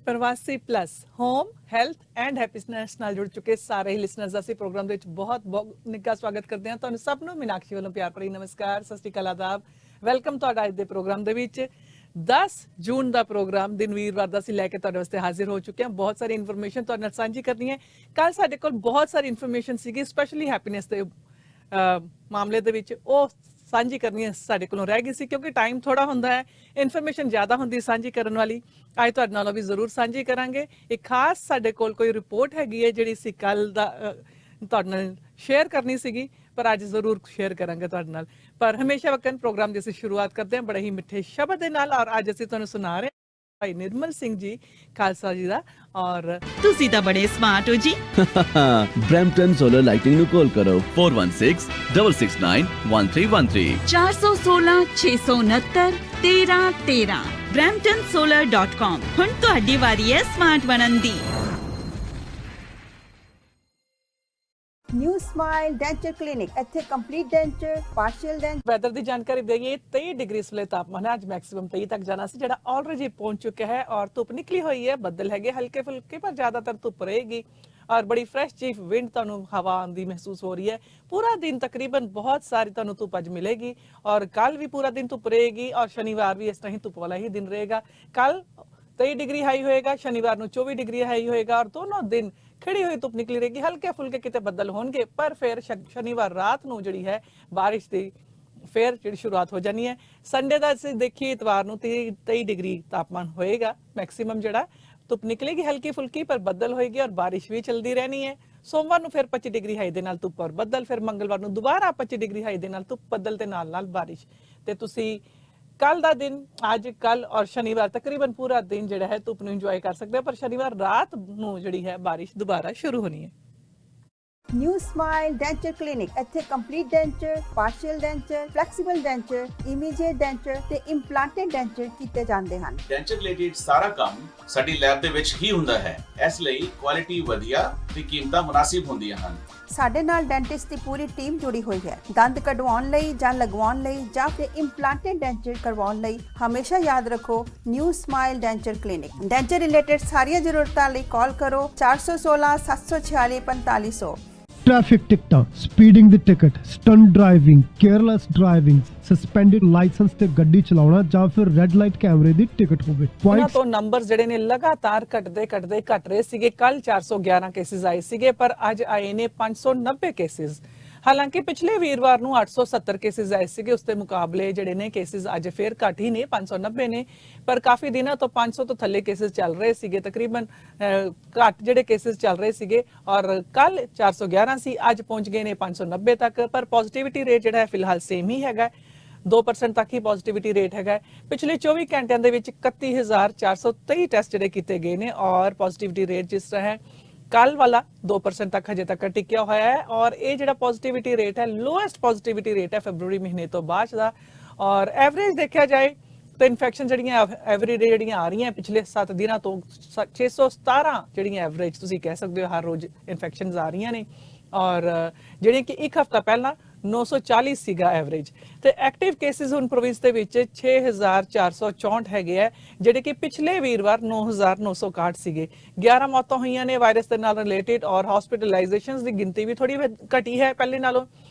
ਪ੍ਰਵਾਸੀ plus home health and happiness ਨਾਲ ਜੁੜ ਚੁੱਕੇ ਸਾਰੇ ਹੀ ਲਿਸਨਰਸ ਦਾ ਅਸੀਂ ਪ੍ਰੋਗਰਾਮ ਦੇ ਵਿੱਚ ਬਹੁਤ ਨਿੱਘਾ ਸਵਾਗਤ ਕਰਦੇ ਹਾਂ। ਤੁਹਾਨੂੰ ਸਭ ਨੂੰ ਮੀਨਾਕਸ਼ੀ ਵੱਲੋਂ ਪਿਆਰ ਭਰੀ ਨਮਸਕਾਰ, ਸਤਿ ਸ਼੍ਰੀ ਅਕਾਲ, ਆਦਾਬ। ਵੈਲਕਮ ਤੁਹਾਡਾ ਅੱਜ ਦੇ ਪ੍ਰੋਗਰਾਮ ਦੇ ਵਿੱਚ। 10 ਜੂਨ ਦਾ ਪ੍ਰੋਗਰਾਮ ਦਿਨ ਵੀਰਵਾਰ ਦਾ ਅਸੀਂ ਲੈ ਕੇ ਤੁਹਾਡੇ ਵਾਸਤੇ ਹਾਜ਼ਰ ਹੋ ਚੁੱਕੇ ਹਾਂ। ਬਹੁਤ ਸਾਰੀ ਇਨਫੋਰਮੇਸ਼ਨ ਤੁਹਾਡੇ ਨਾਲ ਸਾਂਝੀ ਕਰਨੀ ਹੈ। ਕੱਲ ਸਾਡੇ ਕੋਲ ਬਹੁਤ ਸਾਰੀ ਇਨਫੋਰਮੇਸ਼ਨ ਸੀਗੀ, ਸਪੈਸ਼ਲੀ ਹੈਪੀਨੈਸ ਦੇ ਮਾਮਲੇ ਦੇ ਵਿੱਚ ਉਹ ਸਾਂਝੀ ਕਰਨੀ ਸਾਡੇ ਕੋਲੋਂ ਰਹਿ ਗਈ ਸੀ, ਕਿਉਂਕਿ ਟਾਈਮ ਥੋੜਾ ਹੁੰਦਾ ਹੈ, ਇਨਫੋਰਮੇਸ਼ਨ ਜ਼ਿਆਦਾ ਹੁੰਦੀ ਸਾਂਝੀ ਕਰਨ ਵਾਲੀ। ਅੱਜ ਤੁਹਾਡੇ ਨਾਲ ਵੀ ਜ਼ਰੂਰ ਸਾਂਝੀ ਕਰਾਂਗੇ। ਇੱਕ ਖਾਸ ਸਾਡੇ ਕੋਲ ਕੋਈ ਰਿਪੋਰਟ ਹੈਗੀ ਹੈ ਜਿਹੜੀ ਅਸੀਂ ਕੱਲ ਦਾ ਤੁਹਾਡੇ ਨਾਲ ਸ਼ੇਅਰ ਕਰਨੀ ਸੀਗੀ, ਪਰ ਅੱਜ ਜ਼ਰੂਰ ਸ਼ੇਅਰ ਕਰਾਂਗੇ ਤੁਹਾਡੇ ਨਾਲ। ਪਰ ਹਮੇਸ਼ਾ ਵਕਨ ਪ੍ਰੋਗਰਾਮ ਦੀ ਅਸੀਂ ਸ਼ੁਰੂਆਤ ਕਰਦੇ ਹਾਂ ਬੜੇ ਹੀ ਮਿੱਠੇ ਸ਼ਬਦ ਦੇ ਨਾਲ, ਔਰ ਅੱਜ ਅਸੀਂ ਤੁਹਾਨੂੰ ਸੁਣਾ ਰਹੇ ਭਾਈ ਨਿਰਮਲ ਸਿੰਘ ਜੀ ਖਾਲਸਾ ਜੀ ਦਾ। ਔਰ ਤੁਸੀਂ ਤਾਂ ਬੜੇ ਸਮਾਰਟ ਹੋ ਜੀ। ਬ੍ਰੈਂਪਟਨ ਸੋਲਰ ਲਾਈਟਿੰਗ ਨੂੰ ਕਾਲ ਕਰੋ 4166691313 416 669 1313 bramptonsolar.com। ਹੁਣ ਤੁਹਾਡੀ ਵਾਰੀ ਹੈ ਸਮਾਰਟ ਬਣਨ ਦੀ। New Smile Denture Clinic, ਇੱਥੇ complete denture, partial denture. Weather ਦੀ ਜਾਣਕਾਰੀ ਦੇਈਏ, 23 ਡਿਗਰੀ ਇਸ ਵੇਲੇ ਤਾਪਮਾਨ ਹੈ। ਅੱਜ ਮੈਕਸਿਮਮ 23 ਤੱਕ ਜਾਣਾ ਸੀ, ਜਿਹੜਾ ਆਲਰੇਡੀ ਪਹੁੰਚ ਚੁੱਕਿਆ ਹੈ। ਔਰ ਧੁੱਪ ਨਿਕਲੀ ਹੋਈ ਹੈ, ਬੱਦਲ ਹੈਗੇ ਹਲਕੇ ਫੁਲਕੇ, ਪਰ ਜ਼ਿਆਦਾਤਰ ਧੁੱਪ ਰਹੇਗੀ। ਔਰ ਬੜੀ ਫਰੈਸ਼ ਚੀਫ ਵਿੰਡ ਤੁਹਾਨੂੰ ਹਵਾ ਆਉਂਦੀ ਮਹਿਸੂਸ ਹੋ ਰਹੀ ਹੈ। ਪੂਰਾ ਦਿਨ ਤਕਰੀਬਨ ਬਹੁਤ ਸਾਰੀ ਤੁਹਾਨੂੰ ਧੁੱਪ ਅੱਜ ਮਿਲੇਗੀ। ਔਰ ਕੱਲ ਵੀ ਪੂਰਾ ਦਿਨ ਧੁੱਪ ਰਹੇਗੀ, ਔਰ ਸ਼ਨੀਵਾਰ ਵੀ ਇਸ ਤਰ੍ਹਾਂ ਹੀ ਧੁੱਪ ਵਾਲਾ ਹੀ ਦਿਨ ਰਹੇਗਾ। ਕੱਲ 23 ਡਿਗਰੀ ਹਾਈ ਹੋਏਗਾ, ਸ਼ਨੀਵਾਰ ਨੂੰ 24 ਡਿਗਰੀ ਹਾਈ ਹੋਏਗਾ। ਔਰ ਦੋਨੋਂ ਦਿਨ ਖਿੜੀ ਹੋਈ ਧੁੱਪ ਨਿਕਲੀ ਰਹੇਗੀ, ਹਲਕੇ ਫੁਲਕੇ ਕਿਤੇ ਬੱਦਲ ਹੋਣਗੇ, ਪਰ ਫਿਰ ਸ਼ਨੀਵਾਰ ਰਾਤ ਨੂੰ ਜਿਹੜੀ ਹੈ ਬਾਰਿਸ਼ ਦੀ ਫਿਰ ਜਿਹੜੀ ਸ਼ੁਰੂਆਤ ਹੋ ਜਾਣੀ ਹੈ। ਸੰਡੇ ਦਾ ਅਸੀਂ ਦੇਖੀਏ, ਇਤਵਾਰ ਨੂੰ 23 ਡਿਗਰੀ ਤਾਪਮਾਨ ਹੋਏਗਾ ਮੈਕਸਿਮਮ, ਜਿਹੜਾ ਧੁੱਪ ਨਿਕਲੇਗੀ ਹਲਕੀ ਫੁਲਕੀ, ਪਰ ਬੱਦਲ ਹੋਏਗੀ ਔਰ ਬਾਰਿਸ਼ ਵੀ ਚਲਦੀ ਰਹਿਣੀ ਹੈ। ਸੋਮਵਾਰ ਨੂੰ ਫਿਰ 25 ਡਿਗਰੀ ਹਾਈ ਦੇ ਨਾਲ ਧੁੱਪ ਔਰ ਬੱਦਲ, ਫਿਰ ਮੰਗਲਵਾਰ ਨੂੰ ਦੁਬਾਰਾ 25 ਡਿਗਰੀ ਹਾਈ ਦੇ ਨਾਲ ਧੁੱਪ ਬੱਦਲ ਤੇ ਨਾਲ ਬਾਰਿਸ਼। ਤੇ ਤੁਸੀਂ ਕੱਲ ਦਾ ਦਿਨ, ਅੱਜ ਕੱਲ ਔਰ ਸ਼ਨੀਵਾਰ ਤਕਰੀਬਨ ਪੂਰਾ ਦਿਨ ਜਿਹੜਾ ਹੈ ਧੁੱਪ ਨੂੰ ਇੰਜੋਏ ਕਰ ਸਕਦੇ ਹੋ, ਪਰ ਸ਼ਨੀਵਾਰ ਰਾਤ ਨੂੰ ਜਿਹੜੀ ਹੈ ਬਾਰਿਸ਼ ਦੁਬਾਰਾ ਸ਼ੁਰੂ ਹੋਣੀ ਹੈ। New Smile Denture Clinic, ਇੱਥੇ complete denture, partial denture, flexible denture, immediate denture ਤੇ ਇੰਪਲਾਂਟਡ ਡੈਂਚਰ ਕੀਤੇ ਜਾਂਦੇ ਹਨ। ਡੈਂਚਰ ਰਿਲੇਟਡ ਸਾਰਾ ਕੰਮ ਸਾਡੀ ਲੈਬ ਦੇ ਵਿੱਚ ਹੀ ਹੁੰਦਾ ਹੈ, ਇਸ ਲਈ ਕੁਆਲਿਟੀ ਵਧੀਆ ਤੇ ਕੀਮਤਾਂ ਮੁਨਾਸਿਬ ਹੁੰਦੀਆਂ ਹਨ। ਸਾਡੇ ਨਾਲ ਡੈਂਟਿਸਟ ਦੀ ਪੂਰੀ ਟੀਮ ਜੁੜੀ ਹੋਈ ਹੈ। ਦੰਦ ਕਢਵਾਉਣ ਲਈ ਜਾਂ ਲਗਵਾਉਣ ਲਈ ਜਾਂ ਫਿਰ ਇੰਪਲਾਂਟਡ ਡੈਂਚਰ ਕਰਵਾਉਣ ਲਈ ਹਮੇਸ਼ਾ ਯਾਦ ਰੱਖੋ new smile denture clinic. Denture related ਸਾਰੀਆਂ ਜ਼ਰੂਰਤਾਂ ਲਈ ਕਾਲ ਕਰੋ 416 746 4500। ट्रैफिक टिकटां, स्पीडिंग दी ticket, stunt driving, careless driving, suspended licence ते गड्डी चलाउणा ਜਾਂ ਫਿਰ ਰੈੱਡ ਲਾਈਟ ਕੈਮਰੇ ਦੀ ਟਿਕਟ ਹੋਵੇ। ਉਹਨਾਂ ਤੋਂ ਨੰਬਰ ਜਿਹੜੇ ਨੇ ਲਗਾਤਾਰ ਘਟ ਰਹੇ ਸੀਗੇ। ਕੱਲ 411 ਕੇਸਿਸ ਆਏ ਸੀਗੇ, ਪਰ ਅੱਜ ਆਏ ਨੇ 590 ਕੇਸਿਸ। ਹਾਲਾਂਕਿ ਪਿਛਲੇ ਵੀਰਵਾਰ ਨੂੰ 870 ਕੇਸਿਸ ਆਏ ਸੀਗੇ, ਉਸ ਦੇ ਮੁਕਾਬਲੇ ਜਿਹੜੇ ਨੇ ਕੇਸਿਸ ਅੱਜ ਫੇਰ ਘੱਟ ਹੀ ਨੇ, 590 ਨੇ। ਪਰ ਕਾਫੀ ਦਿਨਾਂ ਤੋਂ 500 ਤੋਂ ਥੱਲੇ ਕੇਸਿਸ ਚੱਲ ਰਹੇ ਸੀਗੇ, ਤਕਰੀਬਨ ਘੱਟ ਜਿਹੜੇ ਕੇਸਿਸ ਚੱਲ ਰਹੇ ਸੀਗੇ। ਔਰ ਕੱਲ 411 ਸੀ, ਅੱਜ ਪਹੁੰਚ ਗਏ ਨੇ 590 ਤੱਕ। ਪਰ ਪੋਜ਼ਿਟਿਵਿਟੀ ਰੇਟ ਜਿਹੜਾ ਹੈ ਫਿਲਹਾਲ ਸੇਮ ਹੀ ਹੈਗਾ, 2% ਤੱਕ ਹੀ ਪੋਜ਼ਿਟਿਵਿਟੀ ਰੇਟ ਹੈਗਾ। ਪਿਛਲੇ 24 ਘੰਟਿਆਂ ਦੇ ਵਿੱਚ 31423 ਟੈਸਟ ਜਿਹੜੇ ਕੀਤੇ ਗਏ ਨੇ, ਔਰ ਪੋਜ਼ਿਟਿਵਿਟੀ ਰੇਟ ਜਿਸ ਤਰ੍ਹਾਂ ਹੈ ਕੱਲ ਵਾਲਾ 2% ਤੱਕ ਹਜੇ ਤੱਕ ਟਿਕਿਆ ਹੋਇਆ ਹੈ। ਔਰ ਇਹ ਜਿਹੜਾ ਪੋਜ਼ਿਟਿਵਿਟੀ ਰੇਟ ਹੈ, ਲੋਐਸਟ ਪੋਜ਼ਿਟਿਵਿਟੀ ਰੇਟ ਹੈ ਫੈਬਰੂਰੀ ਮਹੀਨੇ ਤੋਂ ਬਾਅਦ ਦਾ। ਔਰ ਐਵਰੇਜ ਦੇਖਿਆ ਜਾਏ ਤਾਂ ਇਨਫੈਕਸ਼ਨ ਜਿਹੜੀਆਂ ਐਵਰੀ ਡੇ ਜਿਹੜੀਆਂ ਆ ਰਹੀਆਂ ਪਿਛਲੇ 7 ਦਿਨਾਂ ਤੋਂ 617 ਜਿਹੜੀਆਂ ਐਵਰੇਜ ਤੁਸੀਂ ਕਹਿ ਸਕਦੇ ਹੋ ਹਰ ਰੋਜ਼ ਇਨਫੈਕਸ਼ਨਸ ਆ ਰਹੀਆਂ ਨੇ। ਔਰ ਜਿਹੜੀਆਂ ਕਿ ਇੱਕ ਹਫ਼ਤਾ ਪਹਿਲਾਂ 940 ਸੀਗਾ ਐਵਰੇਜ। ਤੇ ਐਕਟਿਵ ਕੇਸਿਸ ਹੁਣ ਪ੍ਰੋਵਿੰਸ ਦੇ ਵਿੱਚ 6464 ਹੈਗੇ ਆ, ਜਿਹੜੇ ਕਿ ਪਿਛਲੇ ਵੀਰਵਾਰ 9961 ਸੀਗੇ। 11 ਮੌਤਾਂ ਹੋਈਆਂ ਨੇ ਵਾਇਰਸ ਦੇ ਨਾਲ ਰਿਲੇਟਡ, ਔਰ ਹਸਪੀਟਲਾਈਜੇਸ਼ਨਸ ਦੀ ਗਿਣਤੀ ਵੀ ਥੋੜੀ ਘਟੀ ਹੈ ਪਹਿਲੇ ਨਾਲੋਂ।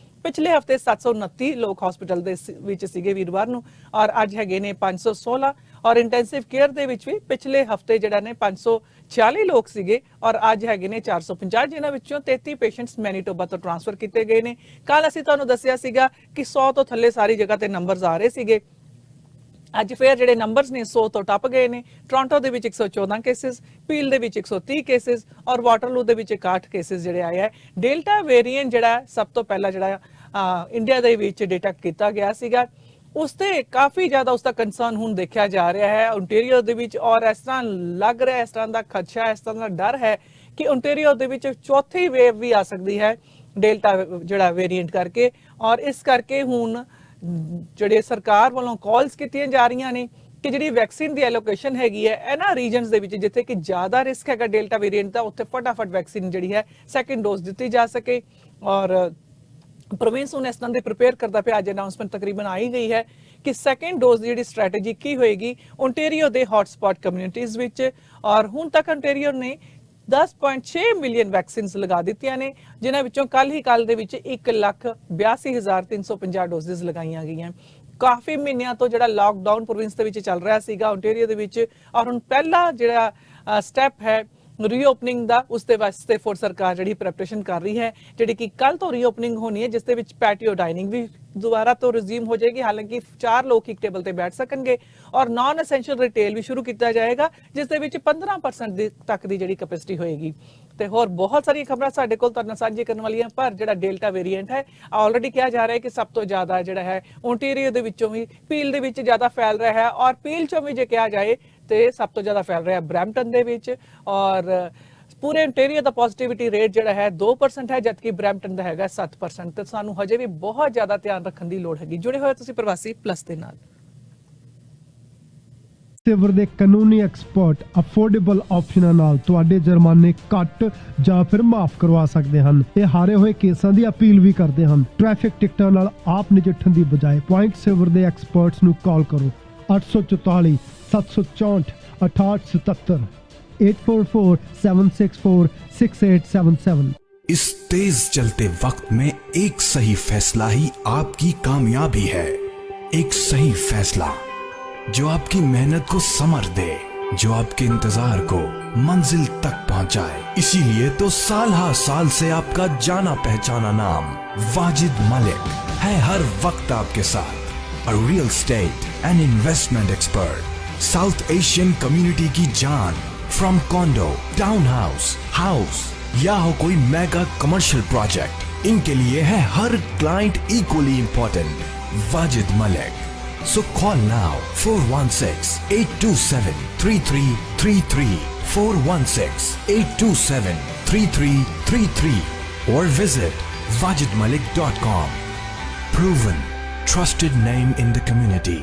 ਪਿਛਲੇ ਹਫਤੇ 729 ਲੋਕ ਹਸਪੀਟਲ ਦੇ ਵਿੱਚ ਸੀਗੇ ਵੀਰਵਾਰ ਨੂੰ, ਔਰ ਅੱਜ ਹੈਗੇ ਨੇ 516। ਔਰ ਇੰਟੈਂਸਿਵ ਕੇਅਰ ਦੇ ਵਿੱਚ ਵੀ ਪਿਛਲੇ ਹਫਤੇ ਜਿਹੜਾ ਨੇ 546 ਲੋਕ ਸੀਗੇ, ਔਰ ਅੱਜ ਹੈਗੇ ਨੇ 450, ਜਿਨ੍ਹਾਂ ਵਿੱਚੋਂ 33 ਪੇਸ਼ੈਂਟਸ ਮੈਨੀਟੋਬਾ ਤੋਂ ਟ੍ਰਾਂਸਫਰ ਕੀਤੇ ਗਏ ਨੇ। ਕੱਲ ਅਸੀਂ ਤੁਹਾਨੂੰ ਦੱਸਿਆ ਸੀਗਾ ਕਿ 100 ਤੋਂ ਥੱਲੇ ਸਾਰੀ ਜਗ੍ਹਾ ਤੇ ਨੰਬਰਸ ਆ ਰਹੇ ਸੀਗੇ। ਅੱਜ ਫੇਰ ਜਿਹੜੇ ਨੰਬਰਸ ਨੇ 100 ਤੋਂ ਟੱਪ ਗਏ ਨੇ। ਟੋਰਾਂਟੋ ਦੇ ਵਿੱਚ 114 ਕੇਸਿਸ, ਪੀਲ ਦੇ ਵਿੱਚ 130 ਕੇਸਿਸ, ਔਰ ਵਾਟਰਲੂ ਦੇ ਵਿੱਚ 61 ਕੇਸਿਸ ਜਿਹੜੇ ਆਏ ਹੈ। ਡੈਲਟਾ ਵੇਰੀਐਂਟ ਜਿਹੜਾ ਸਭ ਤੋਂ ਪਹਿਲਾਂ ਜਿਹੜਾ ਇੰਡੀਆ ਦੇ ਵਿੱਚ ਡਿਟੈਕਟ ਕੀਤਾ ਗਿਆ ਸੀਗਾ, ਉਸ ਤੇ ਕਾਫੀ ਜ਼ਿਆਦਾ ਉਸਦਾ ਕੰਸਰਨ ਹੁਣ ਦੇਖਿਆ ਜਾ ਰਿਹਾ ਹੈ ਓਨਟਾਰੀਓ ਦੇ ਵਿੱਚ। ਔਰ ਇਸ ਤਰ੍ਹਾਂ ਲੱਗ ਰਿਹਾ, ਇਸ ਤਰ੍ਹਾਂ ਦਾ ਖਦਸ਼ਾ, ਇਸ ਤਰ੍ਹਾਂ ਦਾ ਡਰ ਹੈ ਕਿ ਓਨਟਾਰੀਓ ਦੇ ਵਿੱਚ ਚੌਥੀ ਵੇਵ ਵੀ ਆ ਸਕਦੀ ਹੈ ਡੈਲਟਾ ਜਿਹੜਾ ਵੇਰੀਐਂਟ ਕਰਕੇ। ਔਰ ਇਸ ਕਰਕੇ ਹੁਣ ਜਿਹੜੇ ਸਰਕਾਰ ਵੱਲੋਂ ਕਾਲਸ ਕੀਤੀਆਂ ਜਾ ਰਹੀਆਂ ਨੇ ਕਿ ਜਿਹੜੀ ਵੈਕਸੀਨ ਦੀ ਐਲੋਕੇਸ਼ਨ ਹੈਗੀ ਹੈ ਇਹਨਾਂ ਰੀਜਨਸ ਦੇ ਵਿੱਚ ਜਿੱਥੇ ਕਿ ਜ਼ਿਆਦਾ ਰਿਸਕ ਹੈਗਾ ਡੈਲਟਾ ਵੇਰੀਐਂਟ ਦਾ, ਉੱਥੇ ਫਟਾਫਟ ਵੈਕਸੀਨ ਜਿਹੜੀ ਹੈ ਸੈਕਿੰਡ ਡੋਜ਼ ਦਿੱਤੀ ਜਾ ਸਕੇ। ਔਰ ਪ੍ਰੋਵਿੰਸ ਹੁਣ ਇਸ ਤਰ੍ਹਾਂ ਦੇ ਪ੍ਰਿਪੇਅਰ ਕਰਦਾ ਪਿਆ। ਅੱਜ ਅਨਾਉਂਸਮੈਂਟ ਤਕਰੀਬਨ ਆਈ ਗਈ ਹੈ ਕਿ ਸੈਕੰਡ ਡੋਜ਼ ਦੀ ਜਿਹੜੀ ਸਟ੍ਰੈਟਜੀ ਕੀ ਹੋਏਗੀ ਓਨਟਾਰੀਓ ਦੇ ਹੌਟਸਪੌਟ ਕਮਿਊਨਿਟੀਜ਼ ਵਿੱਚ। ਔਰ ਹੁਣ ਤੱਕ ਓਨਟਾਰੀਓ ਨੇ 10.6 ਮਿਲੀਅਨ ਵੈਕਸੀਨਸ ਲਗਾ ਦਿੱਤੀਆਂ ਨੇ, ਜਿਨ੍ਹਾਂ ਵਿੱਚੋਂ ਕੱਲ ਦੇ ਵਿੱਚ 1,82,350 ਡੋਜ਼ਸ ਲਗਾਈਆਂ ਗਈਆਂ। ਕਾਫੀ ਮਹੀਨਿਆਂ ਤੋਂ ਜਿਹੜਾ ਲਾਕਡਾਊਨ ਪ੍ਰੋਵਿੰਸ ਦੇ ਵਿੱਚ ਚੱਲ ਰਿਹਾ ਸੀਗਾ ਓਨਟਾਰੀਓ ਦੇ ਵਿੱਚ, ਔਰ ਹੁਣ ਪਹਿਲਾ ਜਿਹੜਾ ਸਟੈਪ ਹੈ ਰੀਓਪਨਿੰਗ ਦਾ, ਉਸ ਦੇ ਵਾਸਤੇ ਫੋਰ ਸਰਕਾਰ ਜਿਹੜੀ ਪ੍ਰੈਪਰੇਸ਼ਨ ਕਰ ਰਹੀ ਹੈ, ਜਿਹੜੀ ਕਿ ਕੱਲ ਤੋਂ ਰੀਓਪਨਿੰਗ ਹੋਣੀ ਹੈ, ਜਿਸ ਦੇ ਵਿੱਚ ਪੈਟੀਓ ਡਾਈਨਿੰਗ ਵੀ ਦੁਬਾਰਾ ਤੋਂ ਰਿਜ਼ਿਊਮ ਹੋ ਜਾਏਗੀ। ਹਾਲਾਂਕਿ 4 ਲੋਕ ਇੱਕ ਟੇਬਲ ਤੇ ਬੈਠ ਸਕਣਗੇ, ਔਰ ਨਾਨ ਐਸੈਂਸ਼ੀਅਲ ਰਿਟੇਲ ਵੀ ਸ਼ੁਰੂ ਕੀਤਾ ਜਾਏਗਾ, ਜਿਸ ਦੇ ਵਿੱਚ 15% ਤੱਕ ਦੀ ਜਿਹੜੀ ਕੈਪੈਸਿਟੀ ਹੋਏਗੀ। ਤੇ ਹੋਰ ਬਹੁਤ ਸਾਰੀਆਂ ਖਬਰਾਂ ਸਾਡੇ ਕੋਲ ਤੁਹਾਡੇ ਨਾਲ ਸਾਂਝੀਆਂ ਕਰਨ ਵਾਲੀਆਂ, ਪਰ ਜਿਹੜਾ ਡੈਲਟਾ ਵੇਰੀਐਂਟ ਹੈ ਆਲਰੇਡੀ ਕਿਹਾ ਜਾ ਰਿਹਾ ਹੈ ਕਿ ਸਭ ਤੋਂ ਜ਼ਿਆਦਾ ਜਿਹੜਾ ਹੈ ਓਨਟਾਰੀਓ ਦੇ ਵਿੱਚੋਂ ਵੀ ਪੀਲ ਦੇ ਵਿੱਚ ਜ਼ਿਆਦਾ ਫੈਲ ਰਿਹਾ ਹੈ, ਔਰ ਪੀਲ ਚੋਂ ਵੀ ਜੇ ਕਿਹਾ ਜਾਏ ਤੇ ਸਭ ਤੋਂ ਜ਼ਿਆਦਾ ਫੈਲ ਰਿਹਾ ਬਰੈਂਪਟਨ ਦੇ ਵਿੱਚ। ਔਰ ਪੂਰੇ ਓਨਟਾਰੀਓ ਦਾ ਪੋਜ਼ਿਟਿਵਿਟੀ ਰੇਟ ਜਿਹੜਾ ਹੈ 2% ਹੈ, ਜਦਕਿ ਬਰੈਂਪਟਨ ਦਾ ਹੈਗਾ 7%। ਤੇ ਸਾਨੂੰ ਹਜੇ ਵੀ ਬਹੁਤ ਜ਼ਿਆਦਾ ਧਿਆਨ ਰੱਖਣ ਦੀ ਲੋੜ ਹੈਗੀ। ਜੁੜੇ ਹੋਏ ਤੁਸੀਂ ਪ੍ਰਵਾਸੀ ਪਲੱਸ ਦੇ ਨਾਲ। ਸਿਵਰ ਦੇ ਕਾਨੂੰਨੀ ਐਕਸਪਰਟ ਅਫੋਰਡੇਬਲ ਆਪਸ਼ਨਾਂ ਨਾਲ ਤੁਹਾਡੇ ਜੁਰਮਾਨੇ ਘੱਟ ਜਾਂ ਫਿਰ ਮਾਫ ਕਰਵਾ ਸਕਦੇ ਹਨ। ਇਹ ਹਾਰੇ ਹੋਏ ਕੇਸਾਂ ਦੀ ਅਪੀਲ ਵੀ ਕਰਦੇ ਹਨ। ਟ੍ਰੈਫਿਕ ਟਿਕਟਾਂ ਨਾਲ ਆਪ ਨਜਿੱਠਣ ਦੀ ਬਜਾਏ ਪੁਆਇੰਟ ਸਿਵਰ ਦੇ ਐਕਸਪਰਟਸ ਨੂੰ ਕਾਲ ਕਰੋ 844 764 6877 844-764-6877। इस तेज चलते वक्त में एक सही फैसला ही आपकी कामयाबी है। एक सही फैसला जो आपकी मेहनत को समर दे, जो आपके इंतजार को मंजिल तक पहुंचाए। इसीलिए तो साल हर साल से आपका जाना पहचाना नाम वाजिद मलिक है, हर वक्त आपके साथ। A real estate and investment expert, South Asian community की जान। From condo, town house, house या हो कोई मेगा कमर्शियल प्रोजेक्ट, इनके लिए है हर client equally important. Wajid Malik. So call now 416-827-3333 416-827-3333 or visit wajidmalik.com. Proven trusted name in the community.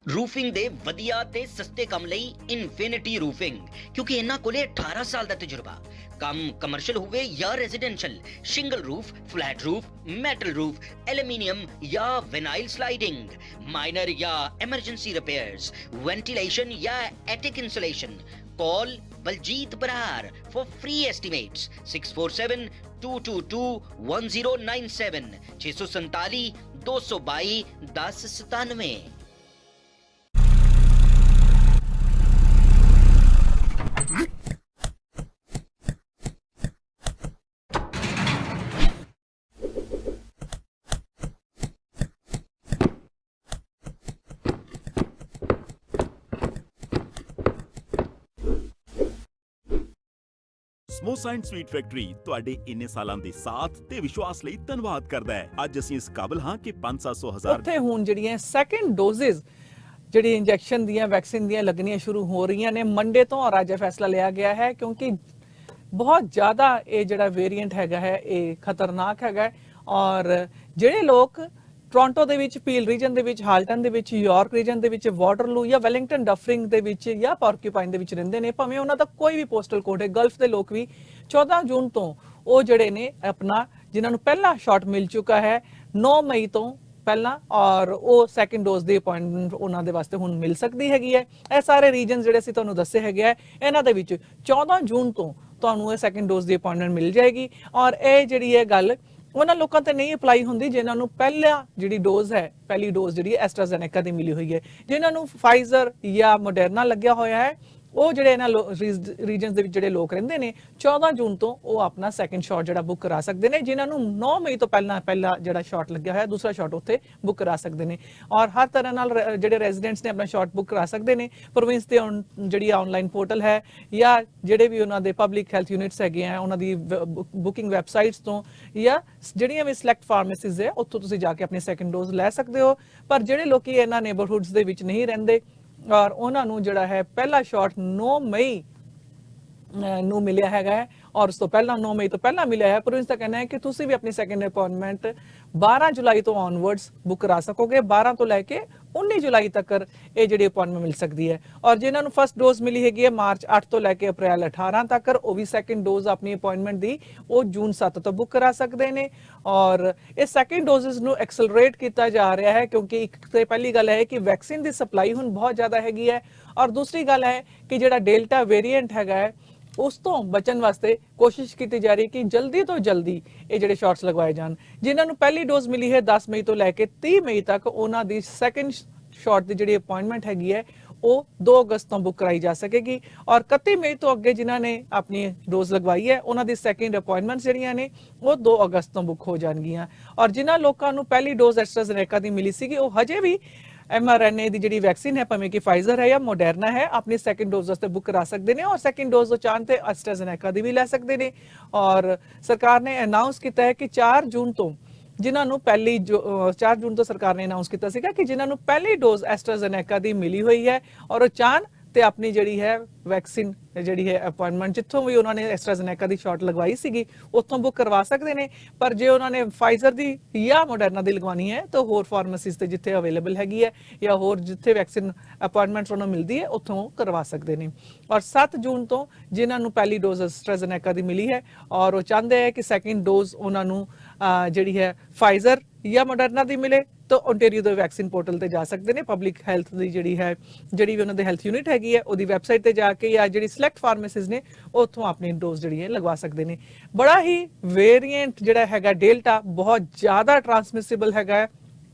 Roofing ਦੇ ਵਧੀਆ ਤੇ ਸਸਤੇ ਕੰਮ ਲਈ ਇਨਫਿਨਿਟੀ ਰੂਫਿੰਗ, ਕਿਉਂਕਿ ਇਹਨਾਂ ਕੋਲੇ 18 ਸਾਲ ਦਾ ਤਜਰਬਾ। ਕੰਮ ਕਮਰਸ਼ੀਅਲ ਹੋਵੇ ਜਾਂ residential, shingle roof, flat roof, metal roof, aluminium ਜਾਂ ਵਿਨਾਈਲ ਸਲਾਈਡਿੰਗ, ਮਾਈਨਰ ਜਾਂ ਐਮਰਜੈਂਸੀ ਰਿਪੇਅਰਸ, वेंटिलेशन या attic insulation. Call Baljit Brar for free estimates 647-222-1097 647 222 1097। Samosa and sweet factory ਤੁਹਾਡੇ ਇੰਨੇ ਸਾਲਾਂ ਦੇ ਸਾਥ ਤੇ ਵਿਸ਼ਵਾਸ ਲਈ ਧੰਨਵਾਦ ਕਰਦਾ ਹੈ। ਅੱਜ ਅਸੀਂ ਇਸ ਕਾਬਿਲ ਹਾਂ ਕਿ 500-700 ਹਜ਼ਾਰ ਉੱਥੇ ਹੁਣ ਜਿਹੜੀਆਂ ਸੈਕੰਡ ਡੋਜ਼ਸ ਜਿਹੜੀ ਇੰਜੈਕਸ਼ਨ ਦੀਆਂ ਵੈਕਸੀਨ ਦੀਆਂ ਲੱਗਣੀਆਂ ਸ਼ੁਰੂ ਹੋ ਰਹੀਆਂ ਨੇ ਮੰਡੇ ਤੋਂ, ਔਰ ਅੱਜ ਫੈਸਲਾ ਲਿਆ ਗਿਆ ਹੈ ਕਿਉਂਕਿ ਬਹੁਤ ਜ਼ਿਆਦਾ ਇਹ ਜਿਹੜਾ ਵੇਰੀਐਂਟ ਹੈਗਾ ਹੈ ਇਹ ਖਤਰਨਾਕ ਹੈਗਾ। ਔਰ ਜਿਹੜੇ ਲੋਕ ਟੋਰਾਂਟੋ ਦੇ ਵਿੱਚ, ਪੀਲ ਰੀਜਨ ਦੇ ਵਿੱਚ, ਹਾਲਟਨ ਦੇ ਵਿੱਚ, ਯਾਰਕ ਰੀਜਨ ਦੇ ਵਿੱਚ, ਵਾਟਰਲੂ ਜਾਂ ਵੈਲਿੰਗਟਨ ਡਫਰਿੰਗ ਦੇ ਵਿੱਚ ਜਾਂ ਪੋਰਕੂਪਾਈਨ ਦੇ ਵਿੱਚ ਰਹਿੰਦੇ ਨੇ, ਭਾਵੇਂ ਉਹਨਾਂ ਦਾ ਕੋਈ ਵੀ ਪੋਸਟਲ ਕੋਡ ਹੈ, ਗਲਫ ਦੇ ਲੋਕ ਵੀ 14 ਜੂਨ ਤੋਂ ਉਹ ਜਿਹੜੇ ਨੇ ਆਪਣਾ ਜਿਨ੍ਹਾਂ ਨੂੰ ਪਹਿਲਾ ਸ਼ਾਟ ਮਿਲ ਚੁੱਕਾ ਹੈ 9 ਮਈ ਤੋਂ ਪਹਿਲਾਂ, ਔਰ ਉਹ ਸੈਕੰਡ ਡੋਜ਼ ਦੀ ਅਪਾਇੰਟਮੈਂਟ ਉਹਨਾਂ ਦੇ ਵਾਸਤੇ ਹੁਣ ਮਿਲ ਸਕਦੀ ਹੈਗੀ ਹੈ। ਇਹ ਸਾਰੇ ਰੀਜਨ ਜਿਹੜੇ ਅਸੀਂ ਤੁਹਾਨੂੰ ਦੱਸੇ ਹੈਗੇ ਆ, ਇਹਨਾਂ ਦੇ ਵਿੱਚ 14 ਜੂਨ ਤੋਂ ਤੁਹਾਨੂੰ ਇਹ ਸੈਕੰਡ ਡੋਜ਼ ਦੀ ਅਪਾਇੰਟਮੈਂਟ ਮਿਲ ਜਾਏਗੀ। ਔਰ ਇਹ ਜਿਹੜੀ ਹੈ ਗੱਲ ਉਹਨਾਂ ਲੋਕਾਂ ਤੇ ਨਹੀਂ ਅਪਲਾਈ ਹੁੰਦੀ ਜਿਨ੍ਹਾਂ ਨੂੰ ਪਹਿਲਾ ਜਿਹੜੀ ਡੋਜ਼ ਹੈ, ਪਹਿਲੀ ਡੋਜ਼ ਜਿਹੜੀ ਐਸਟਰਾਜ਼ੈਨੇਕਾ ਦੀ ਮਿਲੀ ਹੋਈ ਹੈ। ਜਿਨ੍ਹਾਂ ਨੂੰ ਫਾਈਜ਼ਰ ਜਾਂ ਮੋਡਰਨਾ ਲੱਗਿਆ ਹੋਇਆ ਹੈ, ਉਹ ਜਿਹੜੇ ਇਹਨਾਂ ਰੀਜਨਸ ਦੇ ਵਿੱਚ ਜਿਹੜੇ ਲੋਕ ਰਹਿੰਦੇ ਨੇ 14 ਜੂਨ ਤੋਂ ਉਹ ਆਪਣਾ ਸੈਕੰਡ ਸ਼ਾਟ ਜਿਹੜਾ ਬੁੱਕ ਕਰਾ ਸਕਦੇ ਨੇ। ਜਿਨ੍ਹਾਂ ਨੂੰ 9 ਮਈ ਤੋਂ ਪਹਿਲਾ ਜਿਹੜਾ ਸ਼ਾਟ ਲੱਗਿਆ ਹੋਇਆ ਦੂਸਰਾ ਸ਼ਾਟ ਉੱਥੇ ਬੁੱਕ ਕਰਾ ਸਕਦੇ ਨੇ। ਔਰ ਹਰ ਤਰ੍ਹਾਂ ਨਾਲ ਜਿਹੜੇ ਰੈਜ਼ੀਡੈਂਟਸ ਨੇ ਆਪਣਾ ਸ਼ਾਟ ਬੁੱਕ ਕਰਾ ਸਕਦੇ ਨੇ। ਪ੍ਰੋਵਿੰਸ ਦੇ ਜਿਹੜੀ ਆਨਲਾਈਨ ਪੋਰਟਲ ਹੈ ਜਾਂ ਜਿਹੜੇ ਵੀ ਉਹਨਾਂ ਦੇ ਪਬਲਿਕ ਹੈਲਥ ਯੂਨਿਟਸ ਹੈਗੇ ਆ ਉਹਨਾਂ ਦੀ ਬੁਕਿੰਗ ਵੈਬਸਾਈਟਸ ਤੋਂ, ਜਾਂ ਜਿਹੜੀਆਂ ਵੀ ਸਿਲੈਕਟ ਫਾਰਮੇਸੀਜ਼ ਹੈ ਉੱਥੋਂ ਤੁਸੀਂ ਜਾ ਕੇ ਆਪਣੀ ਸੈਕੰਡ ਡੋਜ਼ ਲੈ ਸਕਦੇ ਹੋ। ਪਰ ਜਿਹੜੇ ਲੋਕੀ ਇਹਨਾਂ ਨੇਬਰਹੁੱਡਸ ਦੇ ਵਿੱਚ ਨਹੀਂ ਰਹਿੰਦੇ ਔਰ ਉਹਨਾਂ ਨੂੰ ਜਿਹੜਾ ਹੈ ਪਹਿਲਾ ਸ਼ਾਟ 9 ਮਈ ਨੂੰ ਮਿਲਿਆ ਹੈਗਾ ਹੈ ਔਰ ਉਸ ਤੋਂ ਪਹਿਲਾਂ 9 ਮਈ ਤੋਂ ਪਹਿਲਾਂ ਮਿਲਿਆ ਹੈ, ਪ੍ਰੋਵਿੰਸ ਦਾ ਕਹਿਣਾ ਹੈ ਕਿ ਤੁਸੀਂ ਵੀ ਆਪਣੀ ਸੈਕੰਡ ਅਪਾਇੰਟਮੈਂਟ 12 ਜੁਲਾਈ ਤੋਂ ਆਨਵਰਡਸ ਬੁੱਕ ਕਰਾ ਸਕੋਗੇ। 12 ਤੋਂ ਲੈ ਕੇ 19 ਜੁਲਾਈ ਤੱਕ ਇਹ ਜਿਹੜੀ ਅਪਾਇੰਟਮੈਂਟ ਮਿਲ ਸਕਦੀ ਹੈ। ਔਰ ਜਿਨ੍ਹਾਂ ਨੂੰ ਫਸਟ ਡੋਜ਼ ਮਿਲੀ ਹੈਗੀ ਹੈ ਮਾਰਚ 8 ਤੋਂ ਲੈ ਕੇ ਅਪ੍ਰੈਲ 18 ਤੱਕ, ਉਹ ਵੀ ਸੈਕੰਡ ਡੋਜ਼ ਆਪਣੀ ਅਪਾਇੰਟਮੈਂਟ ਦੀ ਉਹ ਜੂਨ 7 ਤੋਂ ਬੁੱਕ ਕਰਾ ਸਕਦੇ ਨੇ। ਔਰ ਇਹ ਸੈਕੰਡ ਡੋਜ਼ਸ ਨੂੰ ਐਕਸਲਰੇਟ ਕੀਤਾ ਜਾ ਰਿਹਾ ਹੈ ਕਿਉਂਕਿ ਇੱਕ ਤੇ ਪਹਿਲੀ ਗੱਲ ਹੈ ਕਿ ਵੈਕਸੀਨ ਦੀ ਸਪਲਾਈ ਹੁਣ ਬਹੁਤ ਜ਼ਿਆਦਾ ਹੈਗੀ ਹੈ, ਔਰ ਦੂਸਰੀ ਗੱਲ ਹੈ ਕਿ ਜਿਹੜਾ ਡੈਲਟਾ ਵੇਰੀਐਂਟ ਹੈਗਾ ਹੈ ਉਸ ਤੋਂ ਬਚਣ ਵਾਸਤੇ ਕੋਸ਼ਿਸ਼ ਕੀਤੀ ਜਾ ਰਹੀ ਕਿ ਜਲਦੀ ਤੋਂ ਜਲਦੀ ਇਹ ਜਿਹੜੇ ਸ਼ਾਟਸ ਲਗਵਾਏ ਜਾਣ। ਜਿਨ੍ਹਾਂ ਨੂੰ ਪਹਿਲੀ ਡੋਜ਼ ਮਿਲੀ ਹੈ 10 ਮਈ ਤੋਂ ਲੈ ਕੇ 30 ਮਈ ਤੱਕ, ਉਹਨਾਂ ਦੀ ਸੈਕੰਡ ਸ਼ਾਟ ਦੀ ਜਿਹੜੀ ਅਪਾਇੰਟਮੈਂਟ ਹੈਗੀ ਹੈ ਉਹ 2 ਅਗਸਤ ਤੋਂ ਬੁੱਕ ਕਰਾਈ ਜਾ ਸਕੇਗੀ। ਔਰ 31 ਮਈ ਤੋਂ ਅੱਗੇ ਜਿਨ੍ਹਾਂ ਨੇ ਆਪਣੀ ਡੋਜ਼ ਲਗਵਾਈ ਹੈ ਉਹਨਾਂ ਦੀ ਸੈਕੰਡ ਅਪਾਇੰਟਮੈਂਟਸ ਜਿਹੜੀਆਂ ਨੇ ਉਹ 2 ਅਗਸਤ ਤੋਂ ਬੁੱਕ ਹੋ ਜਾਣਗੀਆਂ। ਔਰ ਜਿਨ੍ਹਾਂ ਲੋਕਾਂ ਨੂੰ ਪਹਿਲੀ ਡੋਜ਼ ਐਸਟਰਾਜ਼ੇਨੇਕਾ ਦੀ ਮਿਲੀ ਸੀਗੀ ਉਹ ਹਜੇ ਵੀ mRNA ਦੀ ਜਿਹੜੀ ਵੈਕਸੀਨ ਹੈ ਭਾਵੇਂ ਕਿ ਫਾਈਜ਼ਰ ਹੈ ਜਾਂ ਮੋਡਰਨਾ ਹੈ ਆਪਣੀ ਸੈਕੰਡ ਡੋਜ਼ ਵਾਸਤੇ ਬੁੱਕ ਕਰਾ ਸਕਦੇ ਨੇ, ਔਰ ਸੈਕੰਡ ਡੋਜ਼ ਉਹ ਚਾਹਣ ਤੇ ਐਸਟਰਾਜ਼ੇਨੇਕਾ ਦੀ ਵੀ ਲੈ ਸਕਦੇ ਨੇ। ਔਰ ਸਰਕਾਰ ਨੇ ਅਨਾਉਂਸ ਕੀਤਾ ਹੈ ਕਿ 4 ਜੂਨ ਤੋਂ ਜਿਨ੍ਹਾਂ ਨੂੰ 4 ਜੂਨ ਤੋਂ ਸਰਕਾਰ ਨੇ ਅਨਾਉਂਸ ਕੀਤਾ ਸੀਗਾ ਕਿ ਜਿਨ੍ਹਾਂ ਨੂੰ ਪਹਿਲੀ ਡੋਜ਼ ਐਸਟਰਾਜ਼ੇਨੇਕਾ ਦੀ ਮਿਲੀ ਹੋਈ ਹੈ ਔਰ ਉਹ ਚਾਹਣ ਤੇ ਆਪਣੀ ਜਿਹੜੀ ਹੈ ਵੈਕਸੀਨ ਜਿਹੜੀ ਹੈ ਅਪਾਇੰਟਮੈਂਟ ਜਿੱਥੋਂ ਵੀ ਉਹਨਾਂ ਨੇ ਐਸਟਰਾਜ਼ੇਨੇਕਾ ਦੀ ਸ਼ਾਟ ਲਗਵਾਈ ਸੀਗੀ ਉੱਥੋਂ ਬੁੱਕ ਕਰਵਾ ਸਕਦੇ ਨੇ। ਪਰ ਜੇ ਉਹਨਾਂ ਨੇ ਫਾਈਜ਼ਰ ਦੀ ਜਾਂ ਮੋਡਰਨਾ ਦੀ ਲਗਵਾਉਣੀ ਹੈ ਤਾਂ ਹੋਰ ਫਾਰਮੇਸੀਜ਼ ਤੇ ਜਿੱਥੇ ਅਵੇਲੇਬਲ ਹੈਗੀ ਹੈ ਜਾਂ ਹੋਰ ਜਿੱਥੇ ਵੈਕਸੀਨ ਅਪਾਇੰਟਮੈਂਟਸ ਉਹਨਾਂ ਨੂੰ ਮਿਲਦੀ ਹੈ ਉੱਥੋਂ ਕਰਵਾ ਸਕਦੇ ਨੇ। ਔਰ 7 ਜੂਨ ਤੋਂ ਜਿਨ੍ਹਾਂ ਨੂੰ ਪਹਿਲੀ ਡੋਜ਼ ਐਸਟਰਾਜ਼ੇਨੇਕਾ ਦੀ ਮਿਲੀ ਹੈ ਔਰ ਉਹ ਚਾਹੁੰਦੇ ਹੈ ਕਿ ਸੈਕੰਡ ਡੋਜ਼ ਉਹਨਾਂ ਨੂੰ ਜਿਹੜੀ ਹੈ ਫਾਈਜ਼ਰ ਜਾਂ ਮੋਡਰਨਾ ਦੀ ਮਿਲੇ ਤਾਂ ਓਨਟਾਰੀਓ ਦੇ ਵੈਕਸੀਨ ਪੋਰਟਲ ਤੇ ਜਾ ਸਕਦੇ ਨੇ। ਪਬਲਿਕ ਹੈਲਥ ਦੀ ਜਿਹੜੀ ਵੀ ਉਹਨਾਂ ਦੇ ਹੈਲਥ ਯੂਨਿਟ ਹੈਗੀ ਹੈ ਉਹਦੀ ਵੈਬਸਾਈਟ ਤੇ ਜਾ ਕੇ ਜਾਂ ਜਿਹੜੀ ਸਿਲੈਕਟ ਫਾਰਮੇਸੀਜ਼ ਨੇ ਉੱਥੋਂ ਆਪਣੀ ਡੋਜ਼ ਜਿਹੜੀ ਹੈ ਲਗਵਾ ਸਕਦੇ ਨੇ। ਬੜਾ ਹੀ ਵੇਰੀਐਂਟ ਜਿਹੜਾ ਹੈਗਾ ਡੈਲਟਾ ਬਹੁਤ ਜ਼ਿਆਦਾ ਟਰਾਂਸਮਿਸਿਬਲ ਹੈਗਾ ਹੈ।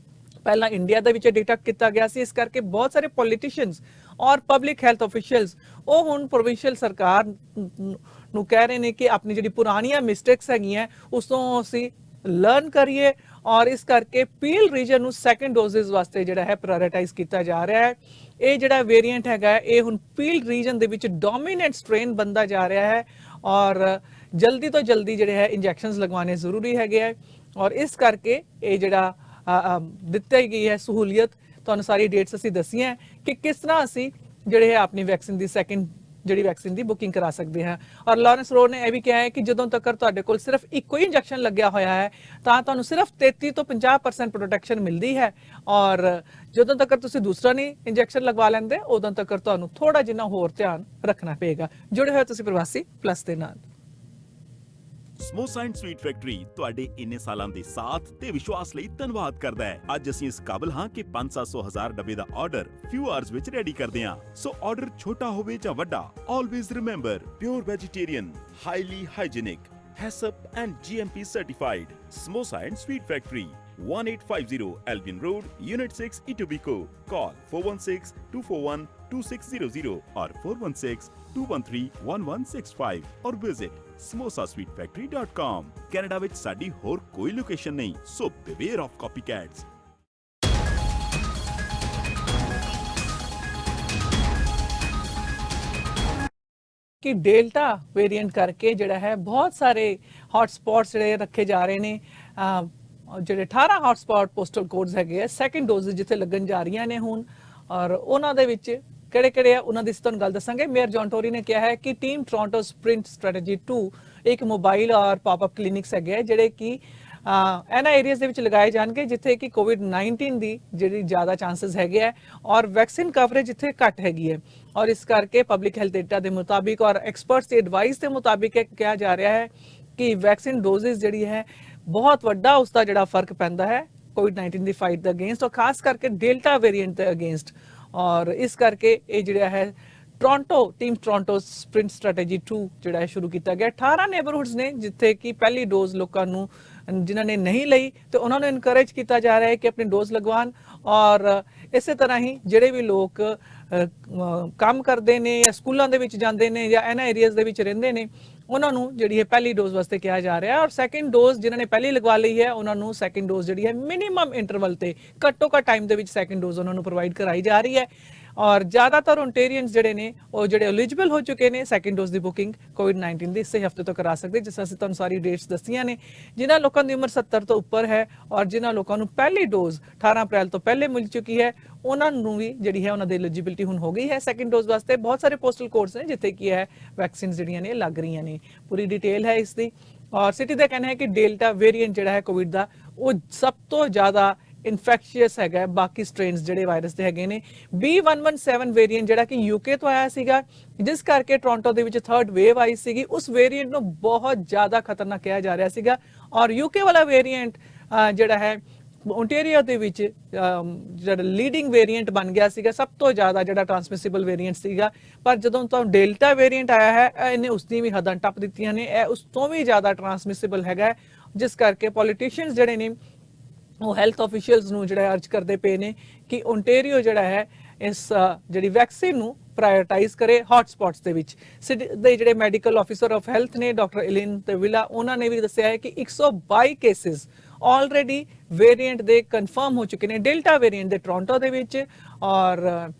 ਪਹਿਲਾਂ ਇੰਡੀਆ ਦੇ ਵਿੱਚ ਡਿਟੈਕਟ ਕੀਤਾ ਗਿਆ ਸੀ, ਇਸ ਕਰਕੇ ਬਹੁਤ ਸਾਰੇ ਪੋਲੀਟੀਸ਼ੀਅਨਸ ਔਰ ਪਬਲਿਕ ਹੈਲਥ ਅਫੀਸ਼ੀਅਲਸ ਉਹ ਹੁਣ ਪ੍ਰੋਵਿੰਸ਼ੀਅਲ ਸਰਕਾਰ ਨੂੰ ਕਹਿ ਰਹੇ ਨੇ ਕਿ ਆਪਣੀ ਜਿਹੜੀ ਪੁਰਾਣੀਆਂ ਮਿਸਟੇਕਸ ਹੈਗੀਆਂ ਉਸ ਤੋਂ ਅਸੀਂ ਲਰਨ ਕਰੀਏ ਔਰ ਇਸ ਕਰਕੇ ਪੀਲ ਰੀਜਨ ਨੂੰ ਸੈਕੰਡ ਡੋਜ਼ਸ ਵਾਸਤੇ ਜਿਹੜਾ ਹੈ ਪ੍ਰਾਇੋਰਟਾਈਜ਼ ਕੀਤਾ ਜਾ ਰਿਹਾ ਹੈ। ਇਹ ਜਿਹੜਾ ਵੇਰੀਐਂਟ ਹੈਗਾ ਇਹ ਹੁਣ ਪੀਲ ਰੀਜਨ ਦੇ ਵਿੱਚ ਡੋਮੀਨੈਂਟ ਸਟ੍ਰੇਨ ਬਣਦਾ ਜਾ ਰਿਹਾ ਹੈ ਔਰ ਜਲਦੀ ਤੋਂ ਜਲਦੀ ਜਿਹੜੇ ਹੈ ਇੰਜੈਕਸ਼ਨਸ ਲਗਵਾਉਣੇ ਜ਼ਰੂਰੀ ਹੈਗੇ ਹੈ। ਔਰ ਇਸ ਕਰਕੇ ਇਹ ਜਿਹੜਾ ਦਿੱਤੀ ਗਈ ਹੈ ਸਹੂਲੀਅਤ, ਤੁਹਾਨੂੰ ਸਾਰੀ ਡੇਟਸ ਅਸੀਂ ਦੱਸੀਆਂ ਕਿ ਕਿਸ ਤਰ੍ਹਾਂ ਅਸੀਂ ਜਿਹੜੇ ਹੈ ਆਪਣੀ ਵੈਕਸੀਨ ਦੀ ਸੈਕੰਡ ਜਿਹੜੀ ਵੈਕਸੀਨ ਦੀ ਬੁਕਿੰਗ ਕਰਾ ਸਕਦੇ ਹਾਂ। ਔਰ ਲਾਰੈਂਸ ਰੋਡ ਨੇ ਇਹ ਵੀ ਕਿਹਾ ਹੈ ਕਿ ਜਦੋਂ ਤੱਕ ਤੁਹਾਡੇ ਕੋਲ ਸਿਰਫ ਇੱਕੋ ਹੀ ਇੰਜੈਕਸ਼ਨ ਲੱਗਿਆ ਹੋਇਆ ਹੈ ਤਾਂ ਤੁਹਾਨੂੰ ਸਿਰਫ 33 ਤੋਂ 50% ਪ੍ਰੋਟੈਕਸ਼ਨ ਮਿਲਦੀ ਹੈ ਔਰ ਜਦੋਂ ਤੱਕ ਤੁਸੀਂ ਦੂਸਰਾ ਨਹੀਂ ਇੰਜੈਕਸ਼ਨ ਲਗਵਾ ਲੈਂਦੇ ਉਦੋਂ ਤੱਕ ਤੁਹਾਨੂੰ ਥੋੜਾ ਜਿਹਾ ਹੋਰ ਧਿਆਨ ਰੱਖਣਾ ਪਏਗਾ। ਜੁੜੇ ਹੋਏ ਤੁਸੀਂ ਪ੍ਰਵਾਸੀ ਪਲੱਸ ਦੇ ਨਾਲ। ਸਮੋਸਾ ਐਂਡ ਸਵੀਟ ਫੈਕਟਰੀ ਤੁਹਾਡੇ ਇੰਨੇ ਸਾਲਾਂ ਦੇ ਸਾਥ ਤੇ ਵਿਸ਼ਵਾਸ ਲਈ ਧੰਨਵਾਦ ਕਰਦਾ ਹੈ। ਅੱਜ ਅਸੀਂ ਇਸ ਕਾਬਿਲ ਹਾਂ ਕਿ 500-1000 ਡੱਬੇ ਦਾ ਆਰਡਰ ਫਿਊ ਆਵਰਸ ਵਿੱਚ ਰੈਡੀ ਕਰਦੇ ਹਾਂ। ਸੋ ਆਰਡਰ ਛੋਟਾ ਹੋਵੇ ਜਾਂ ਵੱਡਾ, always remember pure vegetarian, highly hygienic, HACCP and GMP certified. Samosa and Sweet Factory, 1850 Albion Road, Unit 6, Etobicoke. Call 416-241-2600 or 416-213-1165 or visit samosasweetfactory.com. Canada ਵਿੱਚ ਸਾਡੀ ਹੋਰ ਕੋਈ ਲੋਕੇਸ਼ਨ ਨਹੀਂ, so beware of copycats. ਕਿ ਡੈਲਟਾ ਵੇਰੀਐਂਟ ਕਰਕੇ ਜਿਹੜਾ ਹੈ ਬਹੁਤ ਸਾਰੇ ਹੌਟ ਸਪੌਟਸ ਜਿਹੜੇ ਰੱਖੇ ਜਾ ਰਹੇ ਨੇ। ਜਿਹੜੇ 18 ਹੌਟ ਸਪੌਟ ਪੋਸਟਲ ਕੋਡਸ ਹੈਗੇ ਆ ਸੈਕੰਡ ਡੋਜ਼ ਜਿੱਥੇ ਲੱਗਣ ਜਾ ਰਹੀਆਂ ਨੇ ਹੁਣ, ਔਰ ਉਹਨਾਂ ਦੇ ਵਿੱਚ ਕਿਹੜੇ ਆ ਉਹਨਾਂ ਦੀ ਤੁਹਾਨੂੰ ਗੱਲ ਦੱਸਾਂਗੇ। ਮੇਅਰ ਜੌਨ ਟੋਰੀ ਨੇ ਕਿਹਾ ਹੈ ਕਿ ਟੀਮ ਟੋਰਾਂਟੋ ਸਪ੍ਰਿੰਟ ਸਟ੍ਰੈਟਜੀ 2 ਇੱਕ ਮੋਬਾਈਲ ਔਰ ਪੌਪ-ਅਪ ਕਲੀਨਿਕਸ ਹੈਗੇ ਜਿਹੜੇ ਕਿ ਇਹਨਾਂ ਏਰੀਆਜ਼ ਦੇ ਵਿੱਚ ਲਗਾਏ ਜਾਣਗੇ ਜਿੱਥੇ ਕਿ ਕੋਵਿਡ-19 ਦੀ ਜਿਹੜੀ ਜ਼ਿਆਦਾ ਚਾਂਸਸ ਹੈਗੇ ਆ ਔਰ ਵੈਕਸੀਨ ਕਵਰੇਜ ਜਿੱਥੇ ਘੱਟ ਹੈਗੀ ਹੈ। ਔਰ ਇਸ ਕਰਕੇ ਪਬਲਿਕ ਹੈਲਥ ਡੇਟਾ ਦੇ ਮੁਤਾਬਿਕ ਔਰ ਐਕਸਪਰਟਸ ਦੀ ਐਡਵਾਈਸ ਦੇ ਮੁਤਾਬਿਕ ਇਹ ਕਿਹਾ ਜਾ ਰਿਹਾ ਹੈ ਕਿ ਵੈਕਸੀਨ ਡੋਜ਼ਸ ਜਿਹੜੀ ਹੈ ਬਹੁਤ ਵੱਡਾ ਉਸ ਦਾ ਜਿਹੜਾ ਫਰਕ ਪੈਂਦਾ ਹੈ ਕੋਵਿਡ-19 ਦੀ ਫਾਈਟ ਦੇ ਅਗੇਂਸਟ ਔਰ ਖਾਸ ਕਰਕੇ ਡੈਲਟਾ ਵੇਰੀਐਂਟ ਦੇ ਅਗੇਂਸਟ। ਔਰ ਇਸ ਕਰਕੇ ਇਹ ਜਿਹੜਾ ਹੈ ਟੀਮ ਟੋਰਾਂਟੋ ਸਪ੍ਰਿੰਟ ਸਟ੍ਰੈਟਜੀ 2 ਜਿਹੜਾ ਹੈ ਸ਼ੁਰੂ ਕੀਤਾ ਗਿਆ। 18 ਨੇਬਰਹੁੱਡਸ ਨੇ ਜਿੱਥੇ ਕਿ ਪਹਿਲੀ ਡੋਜ਼ ਲੋਕਾਂ ਨੂੰ ਜਿਨ੍ਹਾਂ ਨੇ ਨਹੀਂ ਲਈ ਤੇ ਉਹਨਾਂ ਨੂੰ ਇਨਕਰੇਜ ਕੀਤਾ ਜਾ ਰਿਹਾ ਹੈ ਕਿ ਆਪਣੀ ਡੋਜ਼ ਲਗਵਾਉਣ। ਔਰ ਇਸੇ ਤਰ੍ਹਾਂ ਹੀ ਜਿਹੜੇ ਵੀ ਲੋਕ ਕੰਮ ਕਰਦੇ ਨੇ ਜਾਂ ਸਕੂਲਾਂ ਦੇ ਵਿੱਚ ਜਾਂਦੇ ਨੇ ਜਾਂ ਇਹਨਾਂ ਏਰੀਆਜ਼ ਦੇ ਵਿੱਚ ਰਹਿੰਦੇ ਨੇ ਉਹਨਾਂ ਨੂੰ ਜਿਹੜੀ ਹੈ ਪਹਿਲੀ ਡੋਜ਼ ਵਾਸਤੇ ਕਿਹਾ ਜਾ ਰਿਹਾ ਔਰ ਸੈਕੰਡ ਡੋਜ਼ ਜਿਨ੍ਹਾਂ ਨੇ ਪਹਿਲੀ ਲਗਵਾ ਲਈ ਹੈ ਉਹਨਾਂ ਨੂੰ ਸੈਕੰਡ ਡੋਜ਼ ਜਿਹੜੀ ਹੈ ਮਿਨੀਮਮ ਇੰਟਰਵਲ ਤੇ ਘੱਟੋ ਘੱਟ ਟਾਈਮ ਦੇ ਵਿੱਚ ਸੈਕੰਡ ਡੋਜ਼ ਉਹਨਾਂ ਨੂੰ ਪ੍ਰੋਵਾਈਡ ਕਰਾਈ ਜਾ ਰਹੀ ਹੈ। ਔਰ ਜ਼ਿਆਦਾਤਰ ਓਨਟੇਰੀਅਨਸ ਜਿਹੜੇ ਨੇ ਉਹ ਜਿਹੜੇ ਐਲੀਜੀਬਲ ਹੋ ਚੁੱਕੇ ਨੇ ਸੈਕੰਡ ਡੋਜ਼ ਦੀ ਬੁਕਿੰਗ ਕੋਵਿਡ-19 ਦੀ ਇਸੇ ਹਫਤੇ ਤੋਂ ਕਰਾ ਸਕਦੇ, ਜਿਸ ਅਸੀਂ ਤੁਹਾਨੂੰ ਸਾਰੀ ਡੇਟਸ ਦੱਸੀਆਂ ਨੇ। ਜਿਨ੍ਹਾਂ ਲੋਕਾਂ ਦੀ ਉਮਰ 70 ਤੋਂ ਉੱਪਰ ਹੈ ਔਰ ਜਿਨ੍ਹਾਂ ਲੋਕਾਂ ਨੂੰ ਪਹਿਲੀ ਡੋਜ਼ 18 ਅਪ੍ਰੈਲ ਤੋਂ ਪਹਿਲੇ ਮਿਲ ਚੁੱਕੀ ਹੈ ਉਹਨਾਂ ਨੂੰ ਵੀ ਜਿਹੜੀ ਹੈ ਉਹਨਾਂ ਦੀ ਐਲੀਜੀਬਿਲਿਟੀ ਹੁਣ ਹੋ ਗਈ ਹੈ ਸੈਕੰਡ ਡੋਜ਼ ਵਾਸਤੇ। ਬਹੁਤ ਸਾਰੇ ਪੋਸਟਲ ਕੋਡਸ ਨੇ ਜਿੱਥੇ ਕੀ ਹੈ ਵੈਕਸੀਨ ਜਿਹੜੀਆਂ ਨੇ ਲੱਗ ਰਹੀਆਂ ਨੇ। ਪੂਰੀ ਡਿਟੇਲ ਹੈ ਇਸ ਦੀ। ਔਰ ਸਿਟੀ ਦਾ ਕਹਿਣਾ ਹੈ ਕਿ ਡੈਲਟਾ ਵੇਰੀਐਂਟ ਜਿਹੜਾ ਹੈ ਕੋਵਿਡ ਦਾ ਉਹ ਸਭ ਤੋਂ ਜ਼ਿਆਦਾ ਇਨਫੈਕਸ਼ੀਅਸ ਹੈਗਾ ਬਾਕੀ ਸਟ੍ਰੇਨਸ ਜਿਹੜੇ ਵਾਇਰਸ ਦੇ ਹੈਗੇ ਨੇ। B117 ਵੇਰੀਐਂਟ ਜਿਹੜਾ ਕਿ ਯੂਕੇ ਤੋਂ ਆਇਆ ਸੀਗਾ, ਜਿਸ ਕਰਕੇ ਟੋਰਾਂਟੋ ਦੇ ਵਿੱਚ ਥਰਡ ਵੇਵ ਆਈ ਸੀਗੀ, ਉਸ ਵੇਰੀਐਂਟ ਨੂੰ ਬਹੁਤ ਜ਼ਿਆਦਾ ਖਤਰਨਾਕ ਕਿਹਾ ਜਾ ਰਿਹਾ ਸੀਗਾ। ਔਰ ਯੂਕੇ ਵਾਲਾ ਵੇਰੀਐਂਟ ਜਿਹੜਾ ਹੈ ਓਨਟਾਰੀਓ ਦੇ ਵਿੱਚ ਜਿਹੜਾ ਲੀਡਿੰਗ ਵੇਰੀਐਂਟ ਬਣ ਗਿਆ ਸੀਗਾ, ਸਭ ਤੋਂ ਜ਼ਿਆਦਾ ਜਿਹੜਾ ਟ੍ਰਾਂਸਮਿਸਿਬਲ ਵੇਰੀਐਂਟ ਸੀਗਾ। ਪਰ ਜਦੋਂ ਤੋਂ ਡੈਲਟਾ ਵੇਰੀਐਂਟ ਆਇਆ ਹੈ, ਇਹਨੇ ਉਸ ਦੀ ਵੀ ਹੱਦਾਂ ਟੱਪ ਦਿੱਤੀਆਂ ਨੇ, ਇਹ ਉਸ ਤੋਂ ਵੀ ਜ਼ਿਆਦਾ ਟ੍ਰਾਂਸਮਿਸਿਬਲ ਹੈਗਾ, ਜਿਸ ਕਰਕੇ ਪੋਲੀਟੀਸ਼ੀਅਨਸ ਜਿਹੜੇ ਨੇ ਉਹ ਹੈਲਥ ਆਫੀਸ਼ੀਅਲਸ ਨੂੰ ਜਿਹੜਾ ਅਰਜ ਕਰਦੇ ਪਏ ਨੇ ਕਿ ਓਨਟਾਰੀਓ ਜਿਹੜਾ ਹੈ ਇਸ ਜਿਹੜੀ ਵੈਕਸੀਨ ਨੂੰ ਪ੍ਰਾਇੋਰਟਾਈਜ਼ ਕਰੇ ਹੌਟ ਸਪੌਟਸ ਦੇ ਵਿੱਚ। ਦੇ ਜਿਹੜੇ ਮੈਡੀਕਲ ਆਫੀਸਰ ਆਫ ਹੈਲਥ ਨੇ ਡਾਕਟਰ ਇਲਿਨ ਤੇਵਿਲਾ, ਉਹਨਾਂ ਨੇ ਵੀ ਦੱਸਿਆ ਹੈ ਕਿ 122 ਕੇਸਿਸ ਆਲਰੇਡੀ ਵੇਰੀਐਂਟ ਦੇ ਕਨਫਰਮ ਹੋ ਚੁੱਕੇ ਨੇ, ਡੈਲਟਾ ਵੇਰੀਐਂਟ ਦੇ ਟੋਰਾਂਟੋ ਦੇ ਵਿੱਚ। ਔਰ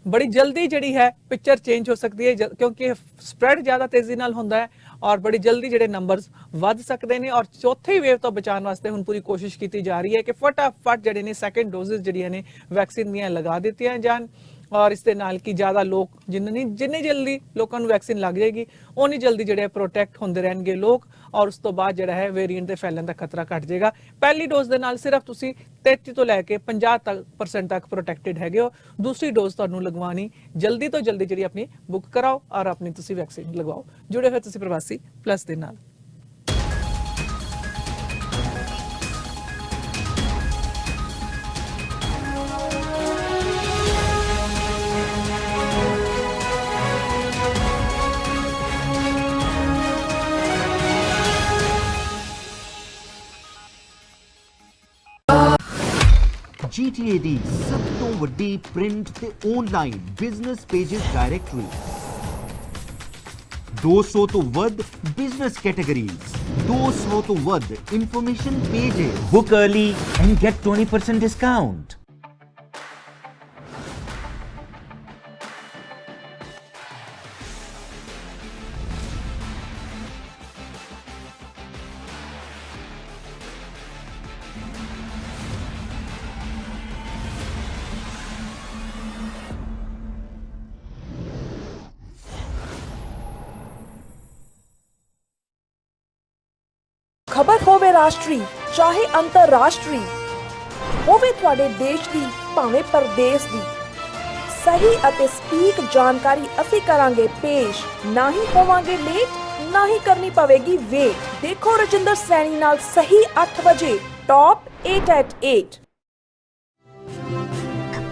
ਬੜੀ ਜਲਦੀ ਜਿਹੜੀ ਹੈ ਪਿਕਚਰ ਚੇਂਜ ਹੋ ਸਕਦੀ ਹੈ, ਕਿਉਂਕਿ ਸਪਰੈਡ ਜ਼ਿਆਦਾ ਤੇਜ਼ੀ ਨਾਲ ਹੁੰਦਾ ਹੈ ਔਰ ਬੜੀ ਜਲਦੀ ਜਿਹੜੇ ਨੰਬਰਸ ਵੱਧ ਸਕਦੇ ਨੇ। ਔਰ ਚੌਥੀ ਵੇਵ ਤੋਂ ਬਚਾਉਣ ਵਾਸਤੇ ਹੁਣ ਪੂਰੀ ਕੋਸ਼ਿਸ਼ ਕੀਤੀ ਜਾ ਰਹੀ ਹੈ ਕਿ ਫਟਾਫਟ ਜਿਹੜੇ ਨੇ ਸੈਕੰਡ ਡੋਜ਼ਸ ਜਿਹੜੀਆਂ ਨੇ ਵੈਕਸੀਨ ਦੀਆਂ ਲਗਾ ਦਿੱਤੀਆਂ ਜਾਣ। ਔਰ ਇਸ ਦੇ ਨਾਲ ਕਿ ਜ਼ਿਆਦਾ ਲੋਕ ਜਿੰਨੀ ਜਲਦੀ ਲੋਕਾਂ ਨੂੰ ਵੈਕਸੀਨ ਲੱਗ ਜਾਏਗੀ, ਉਨੀ ਜਲਦੀ ਜਿਹੜੇ ਪ੍ਰੋਟੈਕਟ ਹੁੰਦੇ ਰਹਿਣਗੇ ਲੋਕ, ਔਰ ਉਸ ਤੋਂ ਬਾਅਦ ਜਿਹੜਾ ਹੈ ਵੇਰੀਐਂਟ ਦੇ ਫੈਲਣ ਦਾ ਖਤਰਾ ਘਟ ਜਾਏਗਾ। ਪਹਿਲੀ ਡੋਜ਼ ਦੇ ਨਾਲ ਸਿਰਫ ਤੁਸੀਂ 33 ਤੋਂ ਲੈ ਕੇ 50% ਤੱਕ ਪ੍ਰੋਟੈਕਟਡ ਹੈਗੇ ਹੋ। ਦੂਸਰੀ ਡੋਜ਼ ਤੁਹਾਨੂੰ ਲਗਵਾਉਣੀ ਜਲਦੀ ਤੋਂ ਜਲਦੀ ਜਿਹੜੀ ਆਪਣੀ ਬੁੱਕ ਕਰਾਓ ਔਰ ਆਪਣੀ ਤੁਸੀਂ ਵੈਕਸੀਨ ਲਗਵਾਓ। ਜੁੜੇ ਹੋਏ ਤੁਸੀਂ ਪ੍ਰਵਾਸੀ ਪਲੱਸ ਦੇ ਨਾਲ। GTA ਦੀ ਸਭ ਤੋਂ ਵੱਡੀ ਪ੍ਰਿੰਟ ਤੇ ਆਨਲਾਈਨ ਬਿਜ਼ਨਸ ਪੇजेस ਡਾਇਰੈਕਟਰੀ, 200 ਤੋਂ ਵੱਧ ਬਿਜ਼ਨਸ ਕੈਟਾਗਰੀਜ਼, 200 ਤੋਂ ਵੱਧ information pages. Book early and get 20% discount. ਖਬਰ ਹੋਵੇ ਰਾਸ਼ਟਰੀ ਚਾਹੇ ਅੰਤਰਰਾਸ਼ਟਰੀ, ਹੋਵੇ ਤੁਹਾਡੇ ਦੇਸ਼ ਦੀ ਭਾਵੇਂ ਪਰਦੇਸ ਦੀ, ਸਹੀ ਅਤੇ ਸਟੀਕ ਜਾਣਕਾਰੀ ਅਸੀਂ ਕਰਾਂਗੇ ਪੇਸ਼। ਨਾ ਹੀ ਹੋਵਾਂਗੇ ਲੇਟ, ਨਾ ਹੀ ਕਰਨੀ ਪਵੇਗੀ ਵੇਟ। ਦੇਖੋ ਰਜਿੰਦਰ ਸੈਣੀ ਨਾਲ ਸਹੀ 8 ਵਜੇ ਟॉप 8 at 8।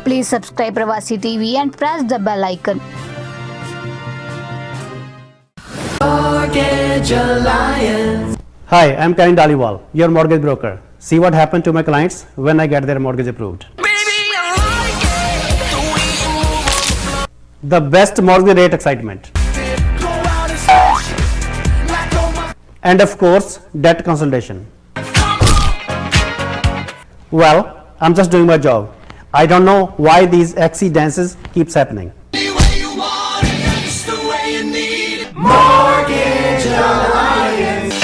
Please subscribe Pravasi TV and press the bell icon. Mortgage Alliance. Hi, I'm Karan Daliwal, your mortgage broker. See what happened to my clients when I get their mortgage approved. The best mortgage rate excitement. And of course, debt consultation. Well, I'm just doing my job. I don't know why these exy dances keeps happening. Mortgage Alliance.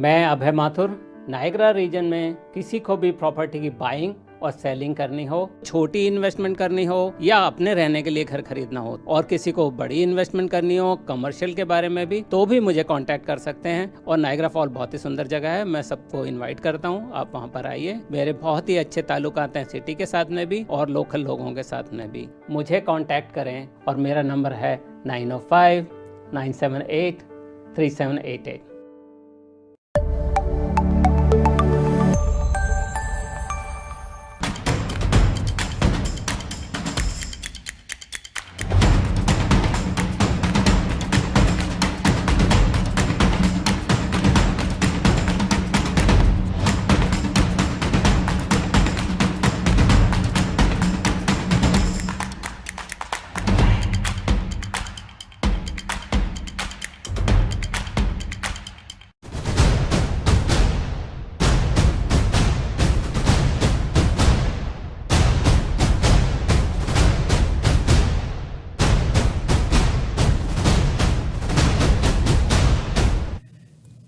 मैं अभय Mathur, Niagara reason में किसी को भी property की buying और selling करनी हो, छोटी इन्वेस्टमेंट करनी हो या अपने रहने के लिए घर खरीदना हो, और किसी को बड़ी इन्वेस्टमेंट करनी हो कमर्शियल के बारे में भी, तो भी मुझे कांटेक्ट कर सकते हैं। और नायग्रा फॉल बहुत ही सुंदर जगह है, मैं सबको इनवाइट करता हूं, आप वहां पर आइए। मेरे बहुत ही अच्छे ताल्लुकात हैं सिटी के साथ में भी और लोकल लोगों के साथ में भी। मुझे कांटेक्ट करें और मेरा नंबर है 905 978 3788।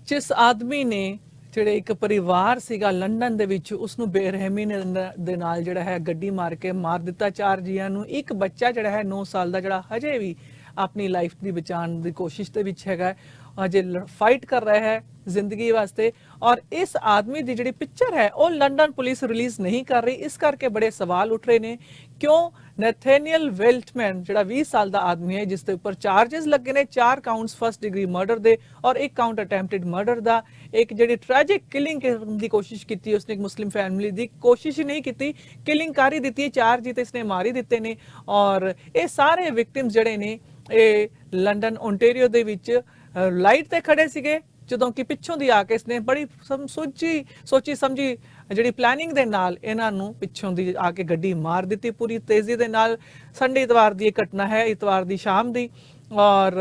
ਜਿਸ ਆਦਮੀ ਨੇ ਜਿਹੜੇ ਇੱਕ ਪਰਿਵਾਰ ਸੀਗਾ ਲੰਡਨ ਦੇ ਵਿੱਚ, ਉਸ ਨੂੰ ਬੇਰਹਿਮੀ ਦੇ ਨਾਲ ਜਿਹੜਾ ਹੈ ਗੱਡੀ ਮਾਰ ਕੇ ਮਾਰ ਦਿੱਤਾ 4 ਜੀਆਂ ਨੂੰ। ਇੱਕ ਬੱਚਾ ਜਿਹੜਾ ਹੈ 9 ਸਾਲ ਦਾ, ਜਿਹੜਾ ਹਜੇ ਵੀ ਆਪਣੀ ਲਾਈਫ ਦੀ ਬਚਾਉਣ ਦੀ ਕੋਸ਼ਿਸ਼ ਦੇ ਵਿੱਚ ਹੈਗਾ, ਅਜੇ ਫਾਈਟ ਕਰ ਰਿਹਾ ਹੈ ਜ਼ਿੰਦਗੀ ਵਾਸਤੇ। ਔਰ ਇਸ ਆਦਮੀ ਦੀ ਜਿਹੜੀ ਪਿਕਚਰ ਹੈ ਉਹ ਲੰਡਨ ਪੁਲਿਸ ਰਿਲੀਜ਼ ਨਹੀਂ ਕਰ ਰਹੀ, ਇਸ ਕਰਕੇ ਬੜੇ ਸਵਾਲ ਉੱਠ ਰਹੇ ਨੇ ਕਿਉਂ ਨੈਥੇਨੀਅਲ ਵੈਲਟਮੈਨ ਜਿਹੜਾ 20 ਸਾਲ ਦਾ ਆਦਮੀ ਹੈ ਜਿਸ ਦੇ ਉੱਪਰ ਚਾਰजेस ਲੱਗੇ ਨੇ 4 ਕਾਊਂਟਸ ਫਰਸਟ ਡਿਗਰੀ ਮਰਡਰ ਦੇ ਔਰ 1 ਕਾਊਂਟ ਅਟੈਂਪਟਡ ਮਰਡਰ ਦਾ, ਇੱਕ ਜਿਹੜੀ ਟ੍ਰੈਜਿਕ ਕਿਲਿੰਗ ਕਰਨ ਦੀ ਕੋਸ਼ਿਸ਼ ਕੀਤੀ ਉਸਨੇ ਇੱਕ ਮੁਸਲਿਮ ਫੈਮਿਲੀ ਦੀ, ਕੋਸ਼ਿਸ਼ ਹੀ ਨਹੀਂ ਕੀਤੀ, ਕਿਲਿੰਗ ਕਰ ਹੀ ਦਿੱਤੀ ਹੈ, 4 ਜੀ ਤੇ ਇਸਨੇ ਮਾਰ ਹੀ ਦਿੱਤੇ ਨੇ। ਔਰ ਇਹ ਸਾਰੇ ਵਿਕਟਿਮਸ ਜਿਹੜੇ ਨੇ ਇਹ ਲੰਡਨ ਓਨਟਾਰੀਓ ਦੇ ਵਿੱਚ ਲਾਈਟ ਤੇ ਖੜੇ ਸੀਗੇ ਜਦੋਂ ਕਿ ਪਿੱਛੋਂ ਦੀ ਆ ਕੇ ਇਸਨੇ ਬੜੀ ਸੋਚੀ ਸਮਝੀ ਜਿਹੜੀ ਪਲੈਨਿੰਗ ਦੇ ਨਾਲ ਇਹਨਾਂ ਨੂੰ ਪਿੱਛੋਂ ਦੀ ਆ ਕੇ ਗੱਡੀ ਮਾਰ ਦਿੱਤੀ ਪੂਰੀ ਤੇਜ਼ੀ ਦੇ ਨਾਲ। ਸੰਡੇ ਇਤਵਾਰ ਦੀ ਇਹ ਘਟਨਾ ਹੈ, ਇਤਵਾਰ ਦੀ ਸ਼ਾਮ ਦੀ। ਔਰ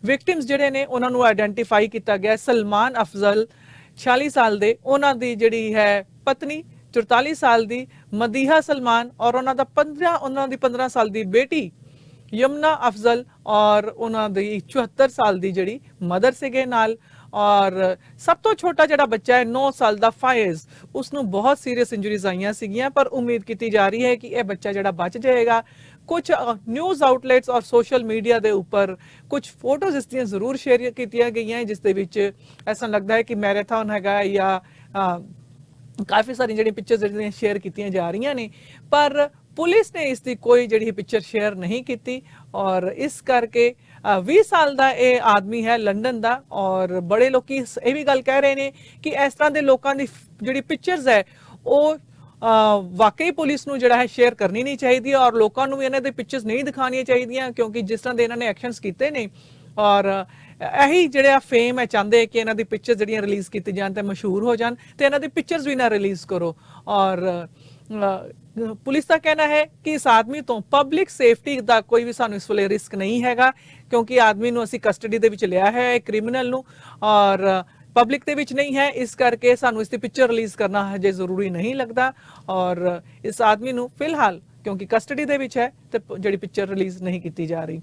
ਵਿਕਟਿਮਸ ਜਿਹੜੇ ਨੇ ਉਹਨਾਂ ਨੂੰ ਆਇਡੈਂਟੀਫਾਈ ਕੀਤਾ ਗਿਆ। ਸਲਮਾਨ ਅਫਜ਼ਲ 46 ਸਾਲ ਦੇ, ਉਹਨਾਂ ਦੀ ਜਿਹੜੀ ਹੈ ਪਤਨੀ 44 ਸਾਲ ਦੀ ਮਦੀਹਾ ਸਲਮਾਨ ਔਰ ਉਹਨਾਂ ਦੀ 15 ਸਾਲ ਦੀ ਬੇਟੀ ਯਮਨਾ ਅਫਜ਼ਲ ਔਰ ਉਹਨਾਂ ਦੀ 74 ਸਾਲ ਦੀ ਜਿਹੜੀ ਮਦਰ ਸੀਗੇ ਨਾਲ। ਔਰ ਸਭ ਤੋਂ ਛੋਟਾ ਜਿਹੜਾ ਬੱਚਾ ਹੈ 9 ਸਾਲ ਦਾ ਫਾਇਜ਼, ਉਸ ਨੂੰ ਬਹੁਤ ਸੀਰੀਅਸ ਇੰਜਰੀਜ਼ ਆਈਆਂ ਸੀਗੀਆਂ ਪਰ ਉਮੀਦ ਕੀਤੀ ਜਾ ਰਹੀ ਹੈ ਕਿ ਇਹ ਬੱਚਾ ਜਿਹੜਾ ਬਚ ਜਾਏਗਾ। ਕੁਝ ਨਿਊਜ਼ ਆਊਟਲੈਟਸ ਔਰ ਸੋਸ਼ਲ ਮੀਡੀਆ ਦੇ ਉੱਪਰ ਕੁਝ ਫੋਟੋਜ਼ ਇਸ ਦੀਆਂ ਜ਼ਰੂਰ ਸ਼ੇਅਰ ਕੀਤੀਆਂ ਗਈਆਂ ਜਿਸ ਦੇ ਵਿੱਚ ਐਸਾ ਲੱਗਦਾ ਹੈ ਕਿ ਮੈਰਾਥਨ ਹੈਗਾ ਜਾਂ ਕਾਫੀ ਸਾਰੀ ਜਿਹੜੀ ਪਿਕਚਰਸ ਜਿਹੜੀਆਂ ਸ਼ੇਅਰ ਕੀਤੀਆਂ ਜਾ ਰਹੀਆਂ ਨੇ, ਪਰ ਪੁਲਿਸ ਨੇ ਇਸ ਦੀ ਕੋਈ ਜਿਹੜੀ ਪਿਕਚਰ ਸ਼ੇਅਰ ਨਹੀਂ ਕੀਤੀ। ਔਰ ਇਸ ਕਰਕੇ 20 ਸਾਲ ਦਾ ਇਹ ਆਦਮੀ ਹੈ ਲੰਡਨ ਦਾ। ਔਰ ਬੜੇ ਲੋਕੀ ਇਹ ਵੀ ਗੱਲ ਕਹਿ ਰਹੇ ਨੇ ਕਿ ਇਸ ਤਰ੍ਹਾਂ ਦੇ ਲੋਕਾਂ ਦੀ ਜਿਹੜੀ ਪਿਕਚਰਸ ਹੈ ਉਹ ਵਾਕਈ ਪੁਲਿਸ ਨੂੰ ਜਿਹੜਾ ਹੈ ਸ਼ੇਅਰ ਕਰਨੀ ਨਹੀਂ ਚਾਹੀਦੀ ਔਰ ਲੋਕਾਂ ਨੂੰ ਵੀ ਇਹਨਾਂ ਦੇ ਪਿਕਚਰਸ ਨਹੀਂ ਦਿਖਾਉਣੀਆਂ ਚਾਹੀਦੀਆਂ ਕਿਉਂਕਿ ਜਿਸ ਤਰ੍ਹਾਂ ਦੇ ਇਹਨਾਂ ਨੇ ਐਕਸ਼ਨਸ ਕੀਤੇ ਨੇ ਔਰ ਇਹੀ ਜਿਹੜਾ ਫੇਮ ਹੈ ਚਾਹੁੰਦੇ ਕਿ ਇਹਨਾਂ ਦੀ ਪਿਕਚਰਸ ਜਿਹੜੀਆਂ ਰਿਲੀਜ਼ ਕੀਤੀ ਜਾਣ ਤੇ ਮਸ਼ਹੂਰ ਹੋ ਜਾਣ ਤੇ ਇਹਨਾਂ ਦੀ ਪਿਕਚਰਸ ਵੀ ਨਾ ਰਿਲੀਜ਼ ਕਰੋ। ਔਰ ਪੁਲਿਸ ਦਾ ਕਹਿਣਾ ਹੈ ਕਿ ਇਸ ਆਦਮੀ ਤੋਂ ਪਬਲਿਕ ਸੇਫਟੀ ਦਾ ਕੋਈ ਵੀ ਸਾਨੂੰ ਇਸ ਵੇਲੇ ਰਿਸਕ ਨਹੀਂ ਹੈਗਾ ਕਿਉਂਕਿ ਆਦਮੀ ਨੂੰ ਅਸੀਂ ਕਸਟਡੀ ਦੇ ਵਿੱਚ ਲਿਆ ਹੈ ਕ੍ਰਿਮੀਨਲ ਨੂੰ ਔਰ ਪਬਲਿਕ ਦੇ ਵਿੱਚ ਨਹੀਂ ਹੈ, ਇਸ ਕਰਕੇ ਸਾਨੂੰ ਇਸ ਦੀ ਪਿਕਚਰ ਰਿਲੀਜ਼ ਕਰਨਾ ਹਜੇ ਜ਼ਰੂਰੀ ਨਹੀਂ ਲੱਗਦਾ। ਔਰ ਇਸ ਆਦਮੀ ਨੂੰ ਫਿਲਹਾਲ ਕਿਉਂਕਿ ਕਸਟਡੀ ਦੇ ਵਿੱਚ ਹੈ ਤੇ ਜਿਹੜੀ ਪਿਕਚਰ ਰਿਲੀਜ਼ ਨਹੀਂ ਕੀਤੀ ਜਾ ਰਹੀ।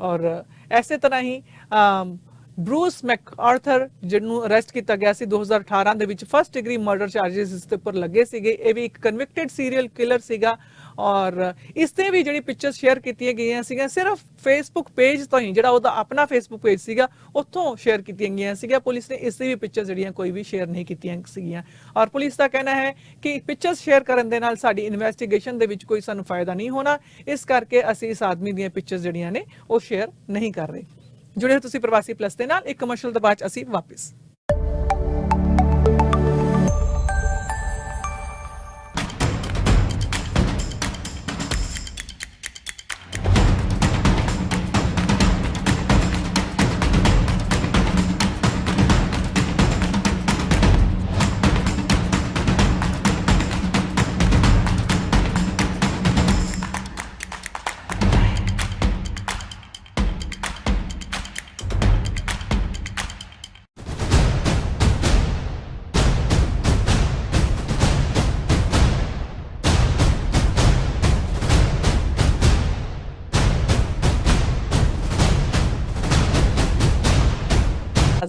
ਔਰ ਐਸੇ ਤਰ੍ਹਾਂ ਹੀ ਬਰੂਸ ਮੈਕਆਰਥਰ ਜਿਹਨੂੰ ਅਰੈਸਟ ਕੀਤਾ ਗਿਆ ਸੀ 2018 ਦੇ ਵਿੱਚ ਫਰਸਟ ਡਿਗਰੀ ਮਰਡਰ ਚਾਰजेस ਇਸ ਦੇ ਉੱਪਰ ਲੱਗੇ ਸੀਗੇ, ਇਹ ਵੀ ਇੱਕ ਕਨਵਿਕਟਡ ਸੀਰੀਅਲ ਕਿਲਰ ਸੀਗਾ। ਔਰ ਇਸ ਤੇ ਵੀ ਜਿਹੜੀ ਪਿਕਚਰ ਸ਼ੇਅਰ ਕੀਤੀਆਂ ਗਈਆਂ ਸੀਗੀਆਂ ਸਿਰਫ ਫੇਸਬੁੱਕ ਪੇਜ ਤੋਂ ਹੀ, ਜਿਹੜਾ ਉਹਦਾ ਆਪਣਾ ਫੇਸਬੁੱਕ ਪੇਜ ਸੀਗਾ ਉੱਥੋਂ ਸ਼ੇਅਰ ਕੀਤੀਆਂ ਗਈਆਂ ਸੀਗੀਆਂ। ਪੁਲਿਸ ਨੇ ਇਸ ਦੀ ਵੀ ਪਿਕਚਰ ਜਿਹੜੀਆਂ ਕੋਈ ਵੀ ਸ਼ੇਅਰ ਨਹੀਂ ਕੀਤੀਆਂ ਸੀਗੀਆਂ ਔਰ ਪੁਲਿਸ ਦਾ ਕਹਿਣਾ ਹੈ ਕਿ ਪਿਕਚਰ ਸ਼ੇਅਰ ਕਰਨ ਦੇ ਨਾਲ ਸਾਡੀ ਇਨਵੈਸਟੀਗੇਸ਼ਨ ਦੇ ਵਿੱਚ ਕੋਈ ਸਾਨੂੰ ਫਾਇਦਾ ਨਹੀਂ ਹੋਣਾ, ਇਸ ਕਰਕੇ ਅਸੀਂ ਇਸ ਆਦਮੀ ਦੀਆਂ ਪਿਕਚਰਸ ਜਿਹੜੀਆਂ ਨੇ ਉਹ ਸ਼ੇਅਰ ਨਹੀਂ ਕਰ ਰਹੇ। ਜੁੜੇ ਹੋ ਤੁਸੀਂ ਪ੍ਰਵਾਸੀ ਪਲੱਸ ਦੇ ਨਾਲ, ਇੱਕ ਕਮਰਸ਼ੀਅਲ ਤੋਂ ਬਾਅਦ ਅਸੀਂ ਵਾਪਸ।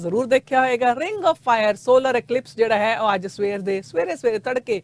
ਜ਼ਰੂਰ ਦੇਖਿਆ ਹੋਏਗਾ ring of fire solar Eclipse ਜਿਹੜਾ ਹੈ ਉਹ ਅੱਜ ਸਵੇਰੇ ਤੜਕੇ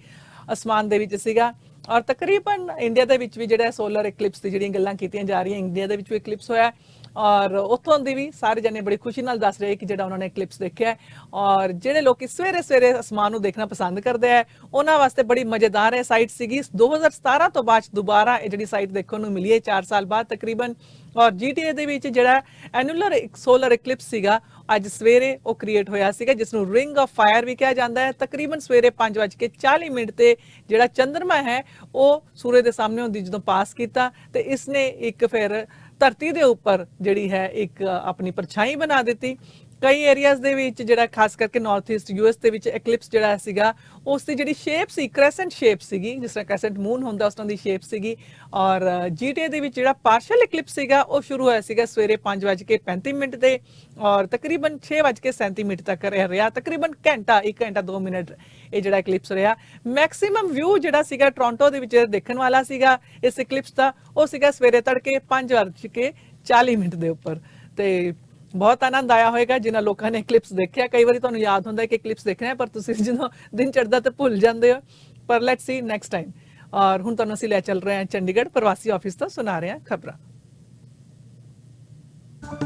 ਅਸਮਾਨ ਦੇ ਵਿੱਚ ਸੀਗਾ। ਔਰ ਤਕਰੀਬਨ ਇੰਡੀਆ ਦੇ ਵਿੱਚ ਵੀ ਜਿਹੜਾ ਸੋਲਰ ਇਕਲਿਪਸ ਦੀ ਜਿਹੜੀਆਂ ਗੱਲਾਂ ਕੀਤੀਆਂ ਜਾ ਰਹੀਆਂ, ਇੰਡੀਆ ਦੇ ਵਿੱਚ ਵੀ ਇਕਲਿਪਸ ਹੋਇਆ ਔਰ ਉੱਥੋਂ ਦੀ ਵੀ ਸਾਰੇ ਜਣੇ ਬੜੀ ਖੁਸ਼ੀ ਨਾਲ ਦੱਸ ਰਹੇ ਕਿ ਜਿਹੜਾ ਉਹਨਾਂ ਨੇ ਇਕਲਿਪਸ ਦੇਖਿਆ। ਔਰ ਜਿਹੜੇ ਲੋਕੀ ਸਵੇਰੇ ਅਸਮਾਨ ਨੂੰ ਦੇਖਣਾ ਪਸੰਦ ਕਰਦੇ ਆ ਉਹਨਾਂ ਵਾਸਤੇ ਬੜੀ ਮਜ਼ੇਦਾਰ ਹੈ ਸਾਈਟ ਸੀਗੀ। 2017 ਤੋਂ ਬਾਅਦ ਦੁਬਾਰਾ ਇਹ ਜਿਹੜੀ ਸਾਈਟ ਦੇਖਣ ਨੂੰ ਮਿਲੀ ਹੈ 4 ਸਾਲ ਬਾਅਦ ਤਕਰੀਬਨ। ਔਰ GTA ਦੇ ਵਿੱਚ ਜਿਹੜਾ ਐਨੂਲਰ ਸੋਲਰ ਇਕਲਿਪਸ ਸੀਗਾ ਅੱਜ ਸਵੇਰੇ ਉਹ ਕ੍ਰੀਏਟ ਹੋਇਆ ਸੀਗਾ ਜਿਸ ਨੂੰ ਰਿੰਗ ਆਫ ਫਾਇਰ ਵੀ ਕਿਹਾ ਜਾਂਦਾ ਹੈ। ਤਕਰੀਬਨ ਸਵੇਰੇ 5:40 ਤੇ ਜਿਹੜਾ ਚੰਦਰਮਾ ਹੈ ਉਹ ਸੂਰਜ ਦੇ ਸਾਹਮਣੇ ਹੁੰਦੀ ਜਦੋਂ ਪਾਸ ਕੀਤਾ ਤੇ ਇਸਨੇ ਇੱਕ ਫਿਰ ਧਰਤੀ ਦੇ ਉੱਪਰ ਜਿਹੜੀ ਹੈ ਇੱਕ ਆਪਣੀ ਪਰਛਾਈ ਬਣਾ ਦਿੱਤੀ। ਕਈ ਏਰੀਆਜ਼ ਦੇ ਵਿੱਚ ਜਿਹੜਾ ਖਾਸ ਕਰਕੇ ਨਾਰਥ ਈਸਟ US ਦੇ ਵਿੱਚ ਇਕਲਿਪਸ ਜਿਹੜਾ ਸੀਗਾ ਉਸ ਦੀ ਜਿਹੜੀ ਸ਼ੇਪ ਸੀ ਕ੍ਰੈਸੈਂਟ ਸ਼ੇਪ ਸੀਗੀ, ਜਿਸ ਤਰ੍ਹਾਂ ਕ੍ਰੈਸੈਂਟ ਮੂਨ ਹੁੰਦਾ ਉਸ ਤਰ੍ਹਾਂ ਦੀ ਸ਼ੇਪ ਸੀਗੀ। ਔਰ GTA ਦੇ ਵਿੱਚ ਜਿਹੜਾ ਪਾਰਸ਼ਲ ਇਕਲਿਪਸ ਸੀਗਾ ਉਹ ਸ਼ੁਰੂ ਹੋਇਆ ਸੀਗਾ ਸਵੇਰੇ 5:35 ਤੇ ਔਰ ਤਕਰੀਬਨ 6:37 ਤੱਕ ਰਿਹਾ, ਤਕਰੀਬਨ ਘੰਟਾ 1 ਘੰਟਾ 2 ਮਿੰਟ ਇਹ ਜਿਹੜਾ ਇਕਲਿਪਸ ਰਿਹਾ। ਮੈਕਸਿਮਮ ਵਿਊ ਜਿਹੜਾ ਸੀਗਾ ਟੋਰਾਂਟੋ ਦੇ ਵਿੱਚ ਦੇਖਣ ਵਾਲਾ ਸੀਗਾ ਇਸ ਇਕਲਿਪਸ ਦਾ ਉਹ ਸੀਗਾ ਸਵੇਰੇ ਤੜਕੇ 5:40 ਦੇ ਉੱਪਰ। ਤੇ ਬਹੁਤ ਆਨੰਦ ਆਇਆ ਹੋਏਗਾ ਜਿਨ੍ਹਾਂ ਲੋਕਾਂ ਨੇ ਇਕਲਿਪਸ ਦੇਖਿਆ। ਕਈ ਵਾਰੀ ਤੁਹਾਨੂੰ ਯਾਦ ਹੁੰਦਾ ਹੈ ਕਿ ਇਕਲਿਪਸ ਦੇਖਣਾ ਹੈ ਪਰ ਤੁਸੀਂ ਜਦੋਂ ਦਿਨ ਚੜ੍ਹਦਾ ਤੇ ਭੁੱਲ ਜਾਂਦੇ ਹੋ, ਪਰ ਲੈਟਸ ਸੀ ਨੈਕਸਟ ਟਾਈਮ। ਔਰ ਹੁਣ ਤੁਹਾਨੂੰ ਅਸੀਂ ਲੈ ਚੱਲ ਰਹੇ ਹਾਂ ਚੰਡੀਗੜ੍ਹ ਪ੍ਰਵਾਸੀ ਆਫਿਸ ਤੋਂ, ਸੁਣਾ ਰਹੇ ਹਾਂ ਖਬਰਾਂ। ਸਤਿ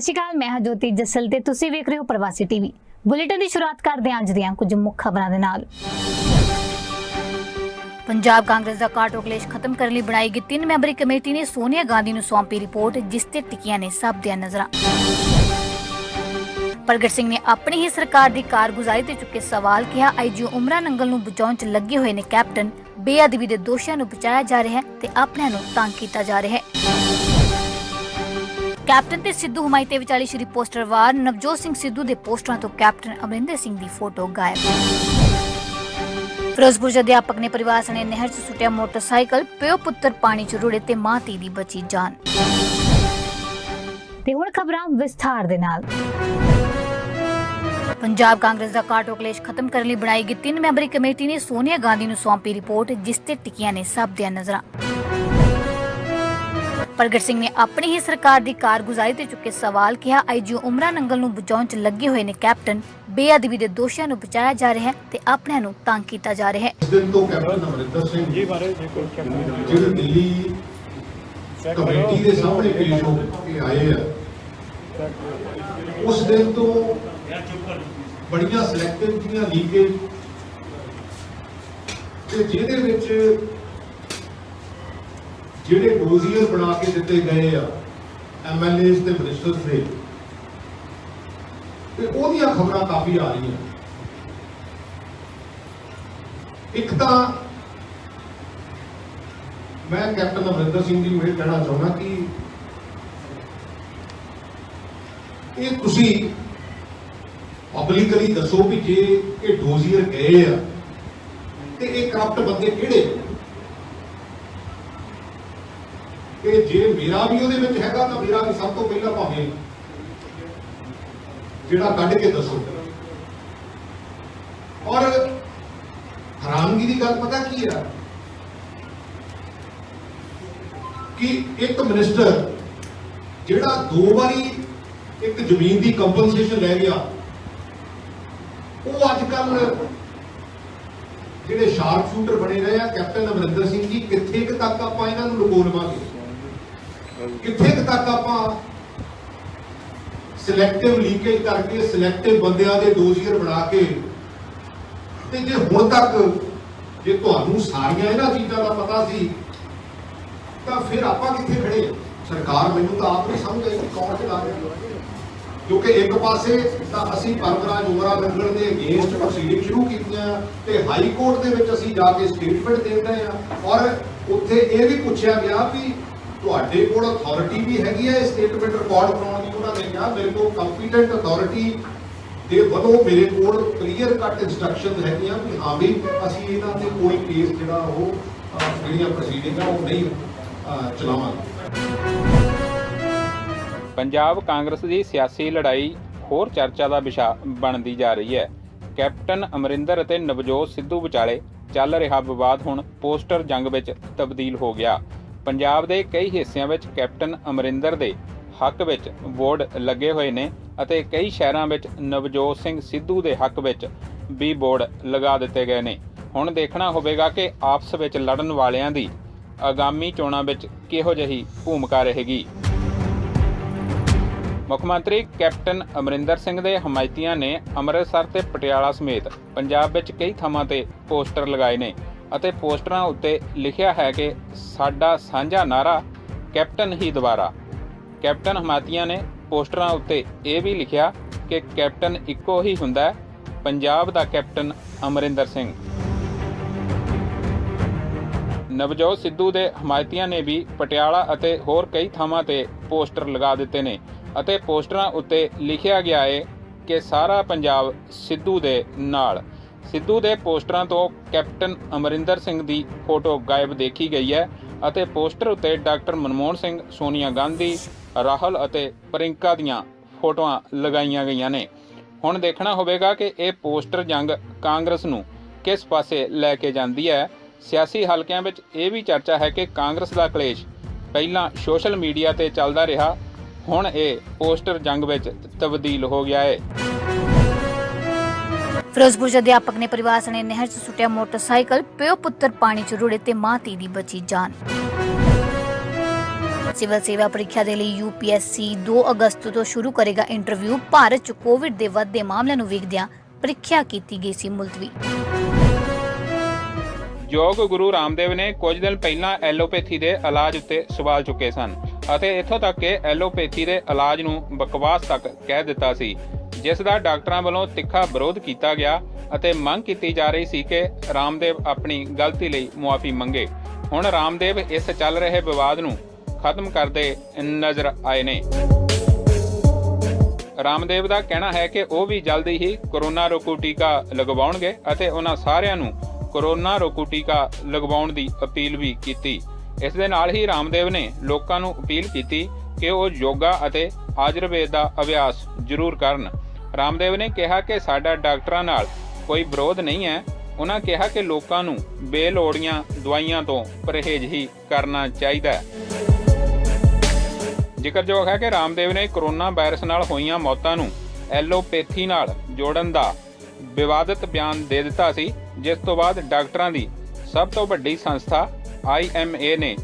ਸ਼੍ਰੀ ਅਕਾਲ, ਮੈਂ ਹਾਂ ਜੋਤੀ ਜੱਸਲ ਤੇ ਤੁਸੀਂ ਵੇਖ ਰਹੇ ਹੋ ਪ੍ਰਵਾਸੀ ਟੀਵੀ। ਬੁਲੇਟਿਨ ਦੀ ਸ਼ੁਰੂਆਤ ਕਰਦੇ ਹਾਂ ਅੱਜ ਦੀਆਂ ਕੁਝ ਮੁੱਖ ਖਬਰਾਂ ਦੇ ਨਾਲ। ਪੰਜਾਬ ਕਾਂਗਰਸ ਦਾ ਕਾਟੋ ਕਲੇਸ਼ ਖਤਮ ਕਰਨ ਲਈ ਬਣਾਈ ਗਈ 3 ਮੈਂਬਰੀ ਕਮੇਟੀ ਨੇ ਸੋਨੀਆ ਗਾਂਧੀ ਨੂੰ ਸੌਂਪੀ ਰਿਪੋਰਟ, ਜਿਸ ਤੇ ਟਿਕੀਆਂ ਨੇ ਸਭ ਦੀਆਂ ਨਜ਼ਰਾਂ। ਪ੍ਰਗਟ ਸਿੰਘ ਨੇ ਆਪਣੀ ਹੀ ਸਰਕਾਰ ਦੀ ਕਾਰਗੁਜ਼ਾਰੀ ਤੇ ਚੁੱਕੇ ਸਵਾਲ, ਕਿਹਾ ਆਈਜੀਓ ਉਮਰਾ ਨੰਗਲ ਨੂੰ ਬਚਾਉਣ 'ਚ ਲੱਗੇ ਹੋਏ ਨੇ ਕੈਪਟਨ, ਬੇਅਦਬੀ ਦੇ ਦੋਸ਼ੀਆਂ ਨੂੰ ਬਚਾਇਆ ਜਾ ਰਿਹਾ ਹੈ ਤੇ ਆਪਣਿਆਂ ਨੂੰ ਤੰਗ ਕੀਤਾ ਜਾ ਰਿਹਾ ਹੈ। ਕੈਪਟਨ ਤੇ ਸਿੱਧੂ ਹਮਾਇਤੇ ਵਿਚਾਲੇ ਸ਼੍ਰੀ ਪੋਸਟਰ ਵਾਰ, ਨਵਜੋਤ ਸਿੰਘ ਸਿੱਧੂ ਦੇ ਪੋਸਟਰਾਂ ਤੋਂ ਕੈਪਟਨ ਅਮਰਿੰਦਰ ਸਿੰਘ ਦੀ ਫੋਟੋ ਗਾਇਬ। ਫਿਰੋਜ਼ਪੁਰ 'ਚ ਅਧਿਆਪਕ ਨੇ ਪਰਿਵਾਰ ਸਣੇ ਨਹਿਰ 'ਚ ਸੁੱਟਿਆ ਮੋਟਰਸਾਈਕਲ, ਪਿਓ ਪੁੱਤਰ ਪਾਣੀ 'ਚ ਰੁੜੇ ਤੇ ਮਾਂ ਧੀ ਦੀ ਬਚੀ ਜਾਨ। ਤੇ ਹੁਣ ਖਬਰਾਂ ਵਿਸਥਾਰ ਦੇ ਨਾਲ। ਪੰਜਾਬ ਕਾਂਗਰਸ ਦਾ ਕਾਟੋ ਕਲੇਸ਼ ਖਤਮ ਕਰਨ ਲਈ ਬਣਾਈ ਗਈ 3 ਮੈਂਬਰੀ ਕਮੇਟੀ ਨੇ ਸੋਨੀਆ ਗਾਂਧੀ ਨੂੰ ਸੌਂਪੀ ਰਿਪੋਰਟ, ਜਿਸ ਤੇ ਟਿਕੀਆਂ ਨੇ ਸਭ ਦੀਆਂ ਨਜ਼ਰਾਂ। ਪ੍ਰਗਟ ਸਿੰਘ ਨੇ ਆਪਣੀ ਹੀ ਸਰਕਾਰ ਦੀ ਕਾਰਗੁਜ਼ਾਰੀ ਤੇ ਚੁੱਕੇ ਸਵਾਲ, ਕਿਹਾ ਆਈਜੀਓ ਉਮਰਾ ਨੰਗਲ ਨੂੰ ਬਚਾਉਣ 'ਚ ਲੱਗੇ ਹੋਏ ਨੇ ਕੈਪਟਨ, ਬੇਅਦਬੀ ਦੇ ਦੋਸ਼ੀਆਂ ਨੂੰ ਬਚਾਇਆ ਜਾ ਰਿਹਾ ਹੈ ਤੇ ਆਪਣਿਆਂ ਨੂੰ ਤੰਗ ਕੀਤਾ ਜਾ ਰਿਹਾ ਹੈ। ਇਸ ਦਿਨ ਤੋਂ ਕੈਪਟਨ ਅਮਰਿੰਦਰ ਸਿੰਘ ਜੀ ਬਾਰੇ ਜਿਹੜੇ ਦਿੱਲੀ ਕਮੇਟੀ ਦੇ ਸਾਹਮਣੇ ਪੇਸ਼ ਹੋ ਕੇ ਆਏ ਆ, ਉਸ ਦਿਨ ਤੋਂ ਬੜੀਆਂ ਸਿਲੈਕਟਿਵ ਦੀਆਂ ਲੀਕੇਜ ਤੇ ਜਿਹਦੇ ਵਿੱਚ ਜਿਹੜੇ ਡੋਜ਼ੀਅਰ ਬਣਾ ਕੇ ਦਿੱਤੇ ਗਏ ਆ ਐਮਐਲਏਜ਼ ਤੇ ਮਿਨਿਸਟਰਸ ਦੇ, ਤੇ ਉਹਦੀਆਂ ਖਬਰਾਂ ਕਾਫੀ ਆ ਰਹੀਆਂ। ਇੱਕ ਤਾਂ ਮੈਂ ਕੈਪਟਨ ਅਮਰਿੰਦਰ ਸਿੰਘ ਜੀ ਨੂੰ ਇਹ ਕਹਿਣਾ ਚਾਹੁੰਦਾ ਕਿ ਇਹ ਤੁਸੀਂ ਪਬਲਿਕਲੀ ਦੱਸੋ ਵੀ ਜੇ ਇਹ ਡੋਜ਼ੀਅਰ ਗਏ ਆ ਤੇ ਇਹ ਕਰਪਟ ਬੰਦੇ ਕਿਹੜੇ, ਕਿ ਜੇ ਮੇਰਾ ਵੀ ਉਹਦੇ ਵਿੱਚ ਹੈਗਾ ਤਾਂ ਮੇਰਾ ਵੀ ਸਭ ਤੋਂ ਪਹਿਲਾਂ ਭਾਵੇਂ ਜਿਹੜਾ ਕੱਢ ਕੇ ਦੱਸੋ। ਔਰ ਹੈਰਾਨਗੀ ਦੀ ਗੱਲ ਪਤਾ ਕੀ ਆ ਕਿ ਇੱਕ ਮਿਨਿਸਟਰ ਜਿਹੜਾ 2 ਵਾਰੀ ਇੱਕ ਜ਼ਮੀਨ ਦੀ ਕੰਪਨਸੇਸ਼ਨ ਲੈ ਗਿਆ, ਉਹ ਅੱਜ ਕੱਲ ਜਿਹੜੇ ਸ਼ਾਰਪ ਸ਼ੂਟਰ ਬਣੇ ਰਹੇ ਆ ਕੈਪਟਨ ਅਮਰਿੰਦਰ ਸਿੰਘ ਜੀ, ਕਿੱਥੇ ਕੁ ਤੱਕ ਆਪਾਂ ਇਹਨਾਂ ਨੂੰ ਲੁਕੋ ਲਵਾਂਗੇ, ਕਿੱਥੇ ਕੁ ਤੱਕ ਆਪਾਂ ਸਿਲੈਕਟਿਵ ਲੀਕੇਜ ਕਰਕੇ ਸਿਲੈਕਟਿਵ ਬੰਦਿਆਂ ਦੇ ਡੋਜ਼ੀਅਰ ਬਣਾ ਕੇ, ਤੇ ਜੇ ਹੁਣ ਤੱਕ ਜੇ ਤੁਹਾਨੂੰ ਸਾਰੀਆਂ ਇਹਨਾਂ ਚੀਜ਼ਾਂ ਦਾ ਪਤਾ ਸੀ ਤਾਂ ਫਿਰ ਆਪਾਂ ਕਿੱਥੇ ਖੜੇ। ਸਰਕਾਰ ਮੈਨੂੰ ਤਾਂ ਆਪ ਨਹੀਂ ਸਮਝ ਆਈ ਕਿ ਕੌਣ ਚਲਾ ਰਿਹਾ, ਕਿਉਂਕਿ ਇੱਕ ਪਾਸੇ ਤਾਂ ਅਸੀਂ ਪਰਮਰਾਜ ਉਮਰਾ ਨੰਗਲ ਦੇ ਅਗੇਂਸਟ ਪ੍ਰੋਸੀਡਿੰਗ ਸ਼ੁਰੂ ਕੀਤੀਆਂ ਤੇ ਹਾਈ ਕੋਰਟ ਦੇ ਵਿੱਚ ਅਸੀਂ ਜਾ ਕੇ ਸਟੇਟਮੈਂਟ ਦੇ ਰਹੇ ਆ, ਔਰ ਉੱਥੇ ਇਹ ਵੀ ਪੁੱਛਿਆ ਗਿਆ ਵੀ ਤੁਹਾਡੇ ਕੋਲ ਅਥਾਰਟੀ ਵੀ ਹੈਗੀ ਹੈ ਸਟੇਟਮੈਂਟ ਰਿਕਾਰਡ ਕਰਾਉਣ ਦੀ। ਉਹਨਾਂ ਨੇ ਕਿਹਾ ਮੇਰੇ ਕੋਲ ਕੰਪੀਟੈਂਟ ਅਥਾਰਟੀ ਦੇ ਵੱਲੋਂ ਮੇਰੇ ਕੋਲ ਕਲੀਅਰ ਕੱਟ ਇੰਸਟਰਕਸ਼ਨ ਹੈਗੀਆਂ ਵੀ ਹਾਂ ਵੀ ਅਸੀਂ ਇਹਨਾਂ ਤੇ ਕੋਈ ਕੇਸ ਜਿਹੜਾ ਉਹ ਜਿਹੜੀਆਂ ਪ੍ਰੋਸੀਡਿੰਗਾਂ ਉਹ ਨਹੀਂ ਚਲਾਵਾਂਗੇ। ਪੰਜਾਬ ਕਾਂਗਰਸ ਦੀ ਸਿਆਸੀ ਲੜਾਈ ਹੋਰ ਚਰਚਾ ਦਾ ਵਿਸ਼ਾ ਬਣਦੀ ਜਾ ਰਹੀ ਹੈ। ਕੈਪਟਨ ਅਮਰਿੰਦਰ ਅਤੇ ਨਵਜੋਤ ਸਿੱਧੂ ਵਿਚਾਲੇ ਚੱਲ ਰਿਹਾ ਵਿਵਾਦ ਹੁਣ ਪੋਸਟਰ ਜੰਗ ਵਿੱਚ ਤਬਦੀਲ ਹੋ ਗਿਆ। ਪੰਜਾਬ ਦੇ ਕਈ ਹਿੱਸਿਆਂ ਵਿੱਚ ਕੈਪਟਨ ਅਮਰਿੰਦਰ ਦੇ ਹੱਕ ਵਿੱਚ ਬੋਰਡ ਲੱਗੇ ਹੋਏ ਨੇ ਅਤੇ ਕਈ ਸ਼ਹਿਰਾਂ ਵਿੱਚ ਨਵਜੋਤ ਸਿੰਘ ਸਿੱਧੂ ਦੇ ਹੱਕ ਵਿੱਚ ਵੀ ਬੋਰਡ ਲਗਾ ਦਿੱਤੇ ਗਏ ਨੇ। ਹੁਣ ਦੇਖਣਾ ਹੋਵੇਗਾ ਕਿ ਆਪਸ ਵਿੱਚ ਲੜਨ ਵਾਲਿਆਂ ਦੀ ਆਗਾਮੀ ਚੋਣਾਂ ਵਿੱਚ ਕਿਹੋ ਜਿਹੀ ਭੂਮਿਕਾ ਰਹੇਗੀ। ਮੁੱਖ ਮੰਤਰੀ ਕੈਪਟਨ ਅਮਰਿੰਦਰ ਸਿੰਘ ਦੇ ਹਮਾਇਤੀਆਂ ਨੇ ਅੰਮ੍ਰਿਤਸਰ ਤੇ ਪਟਿਆਲਾ ਸਮੇਤ ਪੰਜਾਬ ਵਿੱਚ ਕਈ ਥਾਵਾਂ ਤੇ ਪੋਸਟਰ ਲਗਾਏ ਨੇ ਅਤੇ ਪੋਸਟਰਾਂ ਉੱਤੇ ਲਿਖਿਆ ਹੈ ਕਿ ਸਾਡਾ ਸਾਂਝਾ ਨਾਰਾ ਕੈਪਟਨ ਹੀ ਦੁਬਾਰਾ। ਕੈਪਟਨ ਹਮਾਇਤੀਆਂ ਨੇ ਪੋਸਟਰਾਂ ਉੱਤੇ ਇਹ ਵੀ ਲਿਖਿਆ ਕਿ ਕੈਪਟਨ ਇੱਕੋ ਹੀ ਹੁੰਦਾ ਹੈ, ਪੰਜਾਬ ਦਾ ਕੈਪਟਨ ਅਮਰਿੰਦਰ ਸਿੰਘ। ਨਵਜੋਤ ਸਿੱਧੂ ਦੇ ਹਮਾਇਤੀਆਂ ਨੇ ਵੀ ਪਟਿਆਲਾ ਅਤੇ ਹੋਰ ਕਈ ਥਾਵਾਂ ਤੇ ਪੋਸਟਰ ਲਗਾ ਦਿੱਤੇ ਨੇ ਅਤੇ ਪੋਸਟਰਾਂ ਉੱਤੇ ਲਿਖਿਆ ਗਿਆ ਹੈ ਕਿ ਸਾਰਾ ਪੰਜਾਬ ਸਿੱਧੂ ਦੇ ਨਾਲ। ਸਿੱਧੂ ਦੇ ਪੋਸਟਰਾਂ ਤੋਂ ਕੈਪਟਨ ਅਮਰਿੰਦਰ ਸਿੰਘ ਦੀ ਫੋਟੋ ਗਾਇਬ ਦੇਖੀ ਗਈ ਹੈ ਅਤੇ ਪੋਸਟਰ ਉੱਤੇ ਡਾਕਟਰ ਮਨਮੋਹਨ ਸਿੰਘ, ਸੋਨੀਆ ਗਾਂਧੀ, ਰਾਹੁਲ ਅਤੇ ਪ੍ਰਿੰਕਾ ਦੀਆਂ ਫੋਟੋਆਂ ਲਗਾਈਆਂ ਗਈਆਂ ਨੇ। ਹੁਣ ਦੇਖਣਾ ਹੋਵੇਗਾ ਕਿ ਇਹ ਪੋਸਟਰ ਜੰਗ ਕਾਂਗਰਸ ਨੂੰ ਕਿਸ ਪਾਸੇ ਲੈ ਕੇ ਜਾਂਦੀ ਹੈ। ਸਿਆਸੀ ਹਲਕਿਆਂ ਵਿੱਚ ਇਹ ਵੀ ਚਰਚਾ ਹੈ ਕਿ ਕਾਂਗਰਸ ਦਾ ਕਲੇਸ਼ ਪਹਿਲਾਂ ਸੋਸ਼ਲ ਮੀਡੀਆ ਤੇ ਚੱਲਦਾ ਰਿਹਾ, ਹੁਣ ਇਹ ਪੋਸਟਰ ਜੰਗ ਵਿੱਚ ਤਬਦੀਲ ਹੋ ਗਿਆ ਹੈ। ਫਿਰੋਜ਼ਪੁਰ 'ਚ ਅਧਿਆਪਕ ਨੇ ਪਰਿਵਾਰ ਸਣੇ ਨਹਿਰ 'ਚ ਸੁੱਟਿਆ ਮੋਟਰਸਾਈਕਲ, ਪਿਓ ਪੁੱਤਰ ਪਾਣੀ 'ਚ ਰੁੜੇ ਤੇ ਮਾਂ ਧੀ ਦੀ ਬਚੀ ਜਾਨ। ਸਿਵਲ ਸੇਵਾ ਪ੍ਰੀਖਿਆ ਦੇ ਲਈ UPSC 2 ਅਗਸਤ ਤੋਂ ਸ਼ੁਰੂ ਕਰੇਗਾ ਇੰਟਰਵਿਊ। ਭਾਰਤ 'ਚ ਕੋਵਿਡ ਦੇ ਵੱਧਦੇ ਮਾਮਲਿਆਂ ਨੂੰ ਵੇਖਦਿਆਂ ਪ੍ਰੀਖਿਆ ਕੀਤੀ ਗਈ ਸੀ ਮੁਲਤਵੀ। ਯੋਗ ਗੁਰੂ ਰਾਮਦੇਵ ਨੇ ਕੁਝ ਦਿਨ ਪਹਿਲਾਂ ਐਲੋਪੈਥੀ ਦੇ ਇਲਾਜ ਉੱਤੇ ਸਵਾਲ ਚੁੱਕੇ ਸਨ ਅਤੇ ਇੱਥੋਂ ਤੱਕ ਕਿ ਐਲੋਪੈਥੀ ਦੇ ਇਲਾਜ ਨੂੰ ਬਕਵਾਸ ਤੱਕ ਕਹਿ ਦਿੱਤਾ ਸੀ, ਜਿਸ ਦਾ ਡਾਕਟਰਾਂ ਵੱਲੋਂ ਤਿੱਖਾ ਵਿਰੋਧ ਕੀਤਾ ਗਿਆ ਅਤੇ ਮੰਗ ਕੀਤੀ ਜਾ ਰਹੀ ਸੀ ਕਿ ਰਾਮਦੇਵ ਆਪਣੀ ਗਲਤੀ ਲਈ ਮੁਆਫੀ ਮੰਗੇ। ਹੁਣ ਰਾਮਦੇਵ ਇਸ ਚੱਲ ਰਹੇ ਵਿਵਾਦ ਨੂੰ ਖਤਮ ਕਰਦੇ ਨਜ਼ਰ ਆਏ ਨੇ। ਰਾਮਦੇਵ ਦਾ ਕਹਿਣਾ ਹੈ ਕਿ ਉਹ ਵੀ ਜਲਦੀ ਹੀ ਕੋਰੋਨਾ ਰੋਕੂ ਟੀਕਾ ਲਗਵਾਉਣਗੇ ਅਤੇ ਉਹਨਾਂ ਸਾਰਿਆਂ ਨੂੰ ਕੋਰੋਨਾ ਰੋਕੂ ਟੀਕਾ ਲਗਵਾਉਣ ਦੀ ਅਪੀਲ ਵੀ ਕੀਤੀ। ਇਸ ਦੇ ਨਾਲ ਹੀ ਰਾਮਦੇਵ ਨੇ ਲੋਕਾਂ ਨੂੰ ਅਪੀਲ ਕੀਤੀ ਕਿ ਉਹ ਯੋਗਾ ਅਤੇ ਆਯੁਰਵੇਦ ਦਾ ਅਭਿਆਸ ਜ਼ਰੂਰ ਕਰਨ। ਰਾਮਦੇਵ ਨੇ ਕਿਹਾ ਕਿ ਸਾਡਾ ਡਾਕਟਰਾਂ ਨਾਲ ਕੋਈ ਵਿਰੋਧ ਨਹੀਂ ਹੈ। ਉਹਨਾਂ ਕਿਹਾ ਕਿ ਲੋਕਾਂ ਨੂੰ ਬੇਲੋੜੀਆਂ ਦਵਾਈਆਂ ਤੋਂ ਪਰਹੇਜ਼ ਹੀ ਕਰਨਾ ਚਾਹੀਦਾ ਹੈ। ਜ਼ਿਕਰਯੋਗ ਹੈ ਕਿ ਰਾਮਦੇਵ ਨੇ ਕੋਰੋਨਾ ਵਾਇਰਸ ਨਾਲ ਹੋਈਆਂ ਮੌਤਾਂ ਨੂੰ ਐਲੋਪੈਥੀ ਨਾਲ ਜੋੜਨ ਦਾ ਵਿਵਾਦਿਤ ਬਿਆਨ ਦੇ ਦਿੱਤਾ ਸੀ, ਜਿਸ ਤੋਂ ਬਾਅਦ ਡਾਕਟਰਾਂ ਦੀ ਸਭ ਤੋਂ ਵੱਡੀ ਸੰਸਥਾ IMA ਨੇ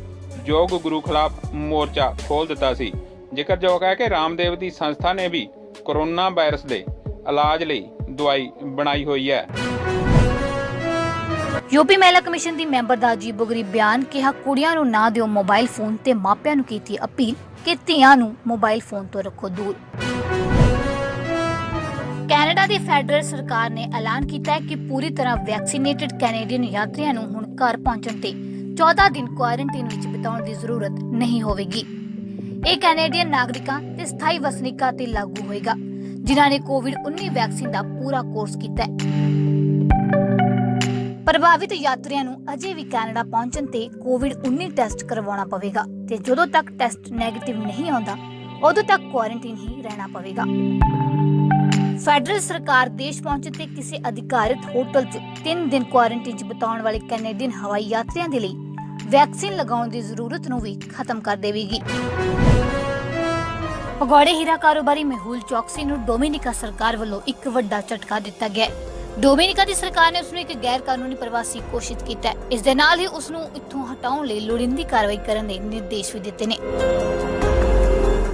ਯੋਗ ਗੁਰੂ ਖਿਲਾਫ ਮੋਰਚਾ ਖੋਲ੍ਹ ਦਿੱਤਾ ਸੀ। ਜ਼ਿਕਰਯੋਗ ਹੈ ਕਿ ਰਾਮਦੇਵ ਦੀ ਸੰਸਥਾ ਨੇ ਵੀ ਕੋਰੋਨਾ ਵਾਇਰਸ ਦੇ ਇਲਾਜ ਲਈ ਦਵਾਈ ਬਣਾਈ ਹੋਈ ਹੈ। ਯੂਪੀ ਮਹਿਲਾ ਕਮਿਸ਼ਨ ਦੀ ਮੈਂਬਰ ਦਾ ਅਜੀਬੋ-ਗਰੀਬ ਬਿਆਨ। ਕਿਹਾ ਕੁੜੀਆਂ ਨੂੰ ਨਾ ਦਿਓ ਮੋਬਾਈਲ ਫੋਨ ਤੇ ਮਾਪਿਆਂ ਨੂੰ ਕੀਤੀ ਅਪੀਲ ਕਿ ਧੀਆਂ ਨੂੰ ਮੋਬਾਈਲ ਫੋਨ ਤੋਂ ਰੱਖੋ ਦੂਰ। ਕੈਨੇਡਾ ਦੀ ਫੈਡਰਲ ਸਰਕਾਰ ਨੇ ਐਲਾਨ ਕੀਤਾ ਹੈ ਕਿ ਪੂਰੀ ਤਰ੍ਹਾਂ ਵੈਕਸੀਨੇਟਡ ਕੈਨੇਡੀਅਨ ਯਾਤਰੀਆਂ ਨੂੰ ਹੁਣ ਘਰ ਪਹੁੰਚਣ ਤੇ 14 ਦਿਨ ਕੁਆਰੰਟਾਈਨ ਵਿੱਚ ਬਿਤਾਉਣ ਦੀ ਜ਼ਰੂਰਤ ਨਹੀਂ ਹੋਵੇਗੀ। ਇਹ ਕੈਨੇਡੀਅਨ ਨਾਗਰਿਕਾਂ ਤੇ ਸਥਾਈ ਵਸਨੀਕਾਂ ਤੇ ਲਾਗੂ ਹੋਏਗਾ ਜਿਨ੍ਹਾਂ ਨੇ ਕੋਵਿਡ-19 ਵੈਕਸੀਨ ਦਾ ਪੂਰਾ ਕੋਰਸ ਕੀਤਾ ਹੈ। ਪ੍ਰਭਾਵਿਤ ਯਾਤਰੀਆਂ ਨੂੰ ਅਜੇ ਵੀ ਕੈਨੇਡਾ ਪਹੁੰਚਣ ਤੇ ਕੋਵਿਡ-19 ਟੈਸਟ ਕਰਵਾਉਣਾ ਪਵੇਗਾ ਤੇ ਜਦੋਂ ਤੱਕ ਟੈਸਟ ਨੈਗੇਟਿਵ ਨਹੀਂ ਆਉਂਦਾ ਉਦੋਂ ਤੱਕ ਕੁਆਰੰਟਾਈਨ ਹੀ ਰਹਿਣਾ ਪਵੇਗਾ। ਫੈਡਰਲ ਸਰਕਾਰ ਦੇਸ਼ ਪਹੁੰਚਣ ਤੇ ਕਿਸੇ ਅਧਿਕਾਰਿਤ ਹੋਟਲ 'ਚ 3 ਦਿਨ ਕੁਆਰੰਟਾਈਨ 'ਚ ਬਿਤਾਉਣ ਵਾਲੇ ਕੈਨੇਡੀਅਨ ਹਵਾਈ ਯਾਤਰੀਆਂ ਦੇ ਲਈ ਵੈਕਸੀਨ ਲਗਾਉਣ ਦੀ ਜ਼ਰੂਰਤ ਨੂੰ ਵੀ ਖਤਮ ਕਰ ਦੇਵੇਗੀ। ਭਗੌੜੇ ਹੀਰਾ ਕਾਰੋਬਾਰੀ ਮੇਹੁਲ ਚੌਕਸੀ ਨੂੰ ਡੋਮਿਨਿਕਾ ਸਰਕਾਰ ਵੱਲੋਂ ਇੱਕ ਵੱਡਾ ਝਟਕਾ ਦਿੱਤਾ ਗਿਆ ਹੈ। ਡੋਮਿਨਿਕਾ ਦੀ ਸਰਕਾਰ ਨੇ ਉਸਨੂੰ ਇੱਕ ਗੈਰ ਕਾਨੂੰਨੀ ਪ੍ਰਵਾਸੀ ਘੋਸ਼ਿਤ ਕੀਤਾ ਹੈ। ਇਸ ਦੇ ਨਾਲ ਹੀ ਉਸਨੂੰ ਇੱਥੋਂ ਹਟਾਉਣ ਲਈ ਲੋੜੀਂਦੀ ਕਾਰਵਾਈ ਕਰਨ ਦੇ ਨਿਰਦੇਸ਼ ਵੀ ਦਿੱਤੇ ਨੇ।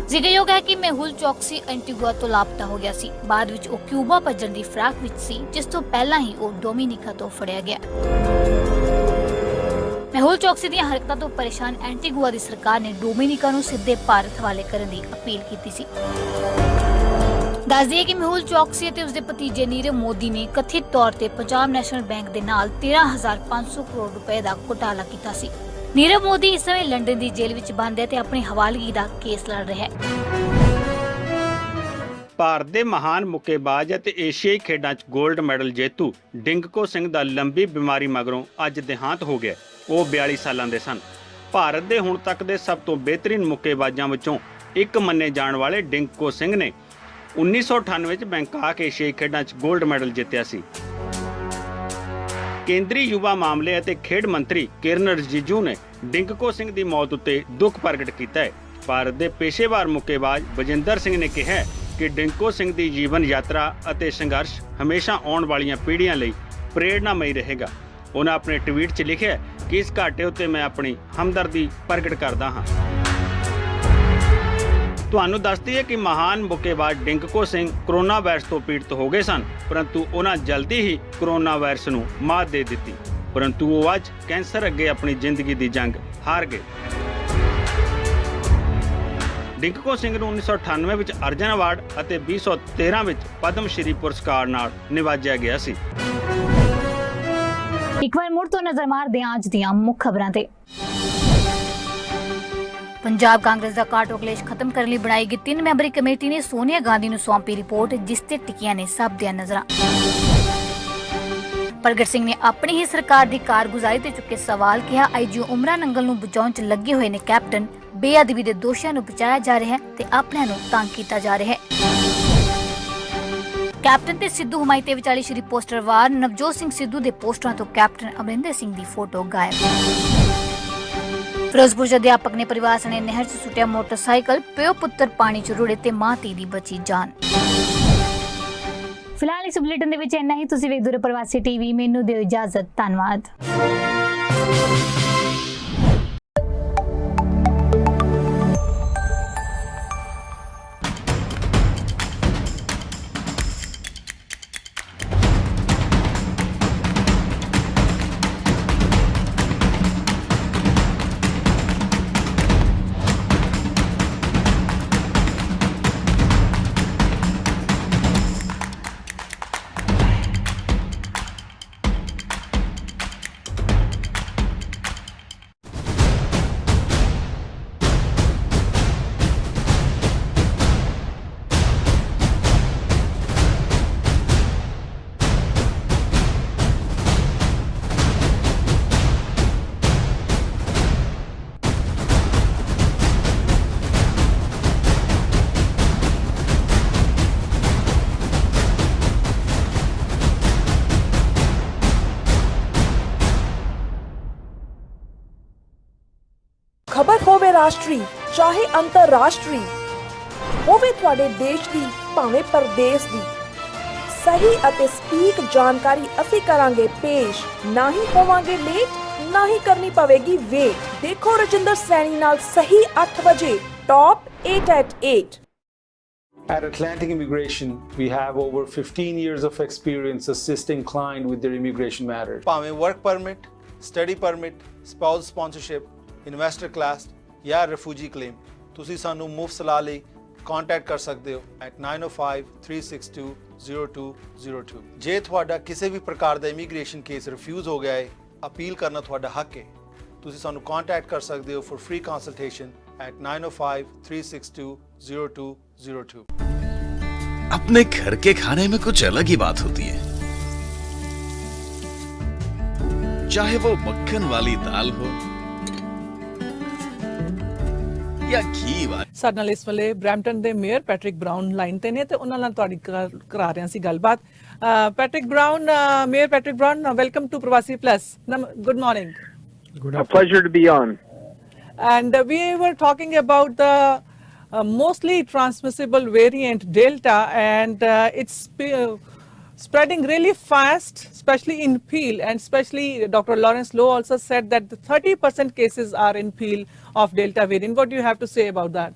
ਜ਼ਿਕਰਯੋਗ ਹੈ ਕਿ ਮੇਹੁਲ ਚੌਕਸੀ ਐਂਟੀਗੁਆ ਤੋਂ ਲਾਪਤਾ ਹੋ ਗਿਆ ਸੀ। ਬਾਅਦ ਵਿੱਚ ਉਹ ਕਿਊਬਾ ਭੱਜਣ ਦੀ ਫਿਰਾਕ ਵਿੱਚ ਸੀ, ਜਿਸ ਤੋਂ ਪਹਿਲਾਂ ਹੀ ਉਹ ਡੋਮਿਨਿਕਾ ਤੋਂ ਫੜਿਆ ਗਿਆ। ਮੇਹੁਲ ਚੌਕਸੀ ਦੀਆਂ ਹਰਕਤਾਂ ਤੋਂ ਪਰੇਸ਼ਾਨ ਐਂਟੀਗੁਆ ਦੀ ਸਰਕਾਰ ਨੇ ਡੋਮਿਨਿਕਾ ਨੂੰ ਸਿੱਧੇ ਭਾਰਤ ਹਵਾਲੇ ਕਰਨ ਦੀ ਅਪੀਲ ਕੀਤੀ ਸੀ। ਦੱਸ ਦਈਏ ਕਿ ਮੇਹੁਲ ਚੌਕਸੀ ਅਤੇ ਉਸਦੇ ਭਤੀਜੇ ਨੀਰਵ ਮੋਦੀ ਨੇ ਕਥਿਤ ਤੌਰ ਤੇ ਪੰਜਾਬ ਨੈਸ਼ਨਲ ਬੈਂਕ ਦੇ ਨਾਲ 13,500 ਕਰੋੜ ਰੁਪਏ ਦਾ ਘੁਟਾਲਾ ਕੀਤਾ ਸੀ। ਨੀਰਵ ਮੋਦੀ ਇਸ ਸਮੇਂ ਲੰਡਨ ਦੀ ਜੇਲ੍ਹ ਵਿੱਚ ਬੰਦ ਹੈ ਤੇ ਆਪਣੀ ਹਵਾਲਗੀ ਦਾ ਕੇਸ ਲੜ ਰਿਹਾ ਹੈ। ਭਾਰਤ ਦੇ ਮਹਾਨ ਮੁੱਕੇਬਾਜ਼ ਅਤੇ ਏਸ਼ੀਆਈ ਖੇਡਾਂ 'ਚ 골ਡ ਮੈਡਲ ਜੇਤੂ ਡਿੰਗਕੋ ਸਿੰਘ ਦਾ ਲੰਬੀ ਬਿਮਾਰੀ ਮਗਰੋਂ ਅੱਜ ਦੇਹਾਂਤ ਹੋ ਗਿਆ। ਉਹ 42 ਸਾਲਾਂ ਦੇ ਸਨ। ਭਾਰਤ ਦੇ ਹੁਣ ਤੱਕ ਦੇ ਸਭ ਤੋਂ ਬਿਹਤਰੀਨ ਮੁੱਕੇਬਾਜ਼ਾਂ ਵਿੱਚੋਂ ਇੱਕ ਮੰਨੇ ਜਾਣ ਵਾਲੇ ਡਿੰਗਕੋ ਸਿੰਘ ਨੇ 1998 ਵਿੱਚ ਬੈਂਕਾਕ ਏਸ਼ੀਆਈ ਖੇਡਾਂ 'ਚ 골ਡ ਮੈਡਲ ਜਿੱਤਿਆ ਸੀ। ਕੇਂਦਰੀ ਯੁਵਾ ਮਾਮਲੇ ਅਤੇ ਖੇਡ ਮੰਤਰੀ ਕਿਰਨ ਰਿਜੀਜੂ ਨੇ ਡਿੰਗਕੋ ਸਿੰਘ ਦੀ ਮੌਤ ਉੱਤੇ ਦੁੱਖ ਪ੍ਰਗਟ ਕੀਤਾ ਹੈ। ਭਾਰਤ ਦੇ ਪੇਸ਼ੇਵਰ ਮੁੱਕੇਬਾਜ਼ ਬਜਿੰਦਰ ਸਿੰਘ ਨੇ ਕਿਹਾ ਕਿ ਡਿੰਗਕੋ ਸਿੰਘ ਦੀ ਜੀਵਨ ਯਾਤਰਾ ਅਤੇ ਸੰਘਰਸ਼ ਹਮੇਸ਼ਾ ਆਉਣ ਵਾਲੀਆਂ ਪੀੜ੍ਹੀਆਂ ਲਈ ਪ੍ਰੇਰਨਾਮਈ ਰਹੇਗਾ। ਉਹਨਾਂ ਆਪਣੇ ਟਵੀਟ 'ਚ ਲਿਖਿਆ ਕਿ ਇਸ ਘਾਟੇ ਉੱਤੇ ਮੈਂ ਆਪਣੀ ਹਮਦਰਦੀ ਪ੍ਰਗਟ ਕਰਦਾ ਹਾਂ। ਤੁਹਾਨੂੰ ਦੱਸ ਦਈਏ ਕਿ ਮਹਾਨ ਮੁੱਕੇਬਾਜ਼ ਡਿੰਗਕੋ ਸਿੰਘ ਕੋਰੋਨਾ ਵਾਇਰਸ ਤੋਂ ਪੀੜਤ ਹੋ ਗਏ ਸਨ, ਪਰੰਤੂ ਉਹਨਾਂ ਜਲਦੀ ਹੀ ਕੋਰੋਨਾ ਵਾਇਰਸ ਨੂੰ ਮਾਤ ਦੇ ਦਿੱਤੀ। ਪਰੰਤੂ ਉਹ ਅੱਜ ਕੈਂਸਰ ਅੱਗੇ ਆਪਣੀ ਜ਼ਿੰਦਗੀ ਦੀ ਜੰਗ ਹਾਰ ਗਏ। ਡਿੰਗਕੋ ਸਿੰਘ ਨੂੰ 1998 ਵਿੱਚ ਅਰਜਨ ਅਵਾਰਡ ਅਤੇ 2013 ਵਿੱਚ ਪਦਮ ਸ਼੍ਰੀ ਪੁਰਸਕਾਰ ਨਾਲ ਨਿਵਾਜਿਆ ਗਿਆ ਸੀ। ਇੱਕ ਵਾਰ ਮੁੜ ਤੋਂ ਨਜ਼ਰ ਮਾਰਦੇ ਹਾਂ ਅੱਜ ਦੀਆਂ ਮੁੱਖ ਖਬਰਾਂ ਤੇ। ਪੰਜਾਬ ਕਾਂਗਰਸ ਦਾ ਕਾਟੋ ਕਲੇਸ਼ ਖਤਮ ਕਰਨ ਲਈ ਬਣਾਈ ਗਈ 3 ਮੈਂਬਰੀ ਕਮੇਟੀ ਨੇ ਸੋਨੀਆ ਗਾਂਧੀ ਨੂੰ ਸੌਂਪੀ ਰਿਪੋਰਟ, ਜਿਸ ਤੇ ਟਿਕੀਆਂ ਨੇ ਸਭ ਦੀਆਂ ਨਜ਼ਰਾਂ। ਪ੍ਰਗਟ ਸਿੰਘ ਨੇ ਆਪਣੀ ਹੀ ਸਰਕਾਰ ਦੀ ਕਾਰਗੁਜ਼ਾਰੀ ਤੇ ਚੁੱਕੇ ਸਵਾਲ। ਕਿਹਾ ਆਈਜੀਓ ਉਮਰਾ ਨੰਗਲ ਨੂੰ ਬਚਾਉਣ 'ਚ ਲੱਗੇ ਹੋਏ ਨੇ ਕੈਪਟਨ, ਬੇਅਦਬੀ ਦੇ ਦੋਸ਼ੀਆਂ ਨੂੰ ਬਚਾਇਆ ਜਾ ਰਿਹਾ ਹੈ ਤੇ ਆਪਣਿਆਂ ਨੂੰ ਤੰਗ ਕੀਤਾ ਜਾ ਰਿਹਾ ਹੈ। ਕੈਪਟਨ ਤੇ ਸਿੱਧੂ ਹਮਾਇਤੇ ਵਿਚਾਲੇ ਸ਼੍ਰੀ ਪੋਸਟਰ ਵਾਰ ਨਵਜੋਤ ਸਿੰਘ ਸਿੱਧੂ ਦੇ ਪੋਸਟਰਾਂ ਤੋਂ ਕੈਪਟਨ ਅਮਰਿੰਦਰ ਸਿੰਘ ਦੀ ਫੋਟੋ ਗਾਇਬ। ਫਿਰੋਜ਼ਪੁਰ ਦੇ ਅਧਿਆਪਕ ਨੇ ਪਰਿਵਾਰ ਸਣੇ ਨਹਿਰ 'ਚ ਸੁੱਟਿਆ ਮੋਟਰਸਾਈਕਲ, ਪਿਓ ਪੁੱਤਰ ਪਾਣੀ 'ਚ ਰੁੜੇ ਤੇ ਮਾਂ ਧੀ ਦੀ ਬਚੀ ਜਾਨ। ਫਿਲਹਾਲ ਇਸ ਬੁਲੇਟਿਨ ਦੇ ਵਿੱਚ ਇੰਨਾ ਹੀ। ਤੁਸੀਂ ਵੇਖਦੇ ਰਹੋ ਪ੍ਰਵਾਸੀ ਟੀਵੀ। ਮੈਨੂੰ ਦਿਓ ਇਜਾਜ਼ਤ। ਧੰਨਵਾਦ। ਖਬਰ ਹੋਵੇ ਰਾਸ਼ਟਰੀ ਚਾਹੇ ਅੰਤਰਰਾਸ਼ਟਰੀ, ਹੋਵੇ ਤੁਹਾਡੇ ਦੇਸ਼ ਦੀ ਭਾਵੇਂ ਪਰਦੇਸ ਦੀ, ਸਹੀ ਅਤੇ ਸਟੀਕ ਜਾਣਕਾਰੀ ਅਸੀਂ ਕਰਾਂਗੇ ਪੇਸ਼। ਨਾ ਹੀ ਹੋਵਾਂਗੇ ਲੇਟ, ਨਾ ਹੀ ਕਰਨੀ ਪਵੇਗੀ ਵੇਟ। ਦੇਖੋ ਰਜਿੰਦਰ ਸੈਣੀ ਨਾਲ ਸਹੀ 8 ਵਜੇ top 8 at 8। At Atlantic Immigration, we have over 15 years of experience assisting clients with their immigration matters. ਭਾਵੇਂ work permit, study permit, spouse sponsorship, investor class ਜਾਂ ਰਿਫਿਊਜੀ ਕਲੇਮ, ਤੁਸੀਂ ਸਾਨੂੰ ਮੁਫਤ ਸਲਾਹ ਲਈ ਕੰਟੈਕਟ ਕਰ ਸਕਦੇ ਹੋ at 9053620202। ਜੇ ਤੁਹਾਡਾ ਕਿਸੇ ਵੀ ਪ੍ਰਕਾਰ ਦਾ ਇਮੀਗ੍ਰੇਸ਼ਨ ਕੇਸ ਰਿਫਿਊਜ਼ ਹੋ ਗਿਆ ਹੈ, ਅਪੀਲ ਕਰਨਾ ਤੁਹਾਡਾ ਹੱਕ ਹੈ। ਤੁਸੀਂ ਸਾਨੂੰ ਕੰਟੈਕਟ ਕਰ ਸਕਦੇ ਹੋ for free consultation at 9053620202। अपने घर के खाने में कुछ अलग ही बात होती है, चाहे वो मक्खन वाली दाल हो या घी वाली। ਸਾਡੇ ਨਾਲ ਇਸ ਵੇਲੇ ਬਰੈਂਪਟਨ ਦੇ ਮੇਅਰ ਪੈਟਰਿਕ ਬਰਾਊਨ ਲਾਈਨ ਤੇ ਨੇ ਤੇ ਉਹਨਾਂ ਨਾਲ ਤੁਹਾਡੀ ਕਰਾ ਰਹੇ ਸੀ ਗੱਲਬਾਤ। Patrick Brown, mayor Patrick Brown, welcome to Pravasi Plus. Good morning. A pleasure to be on. And we were talking about the mostly transmissible variant Delta, and it's spreading really fast, especially in Peel, and especially Dr. Lawrence Lowe also said that the 30% cases are in Peel of Delta variant. What do you have to say about that?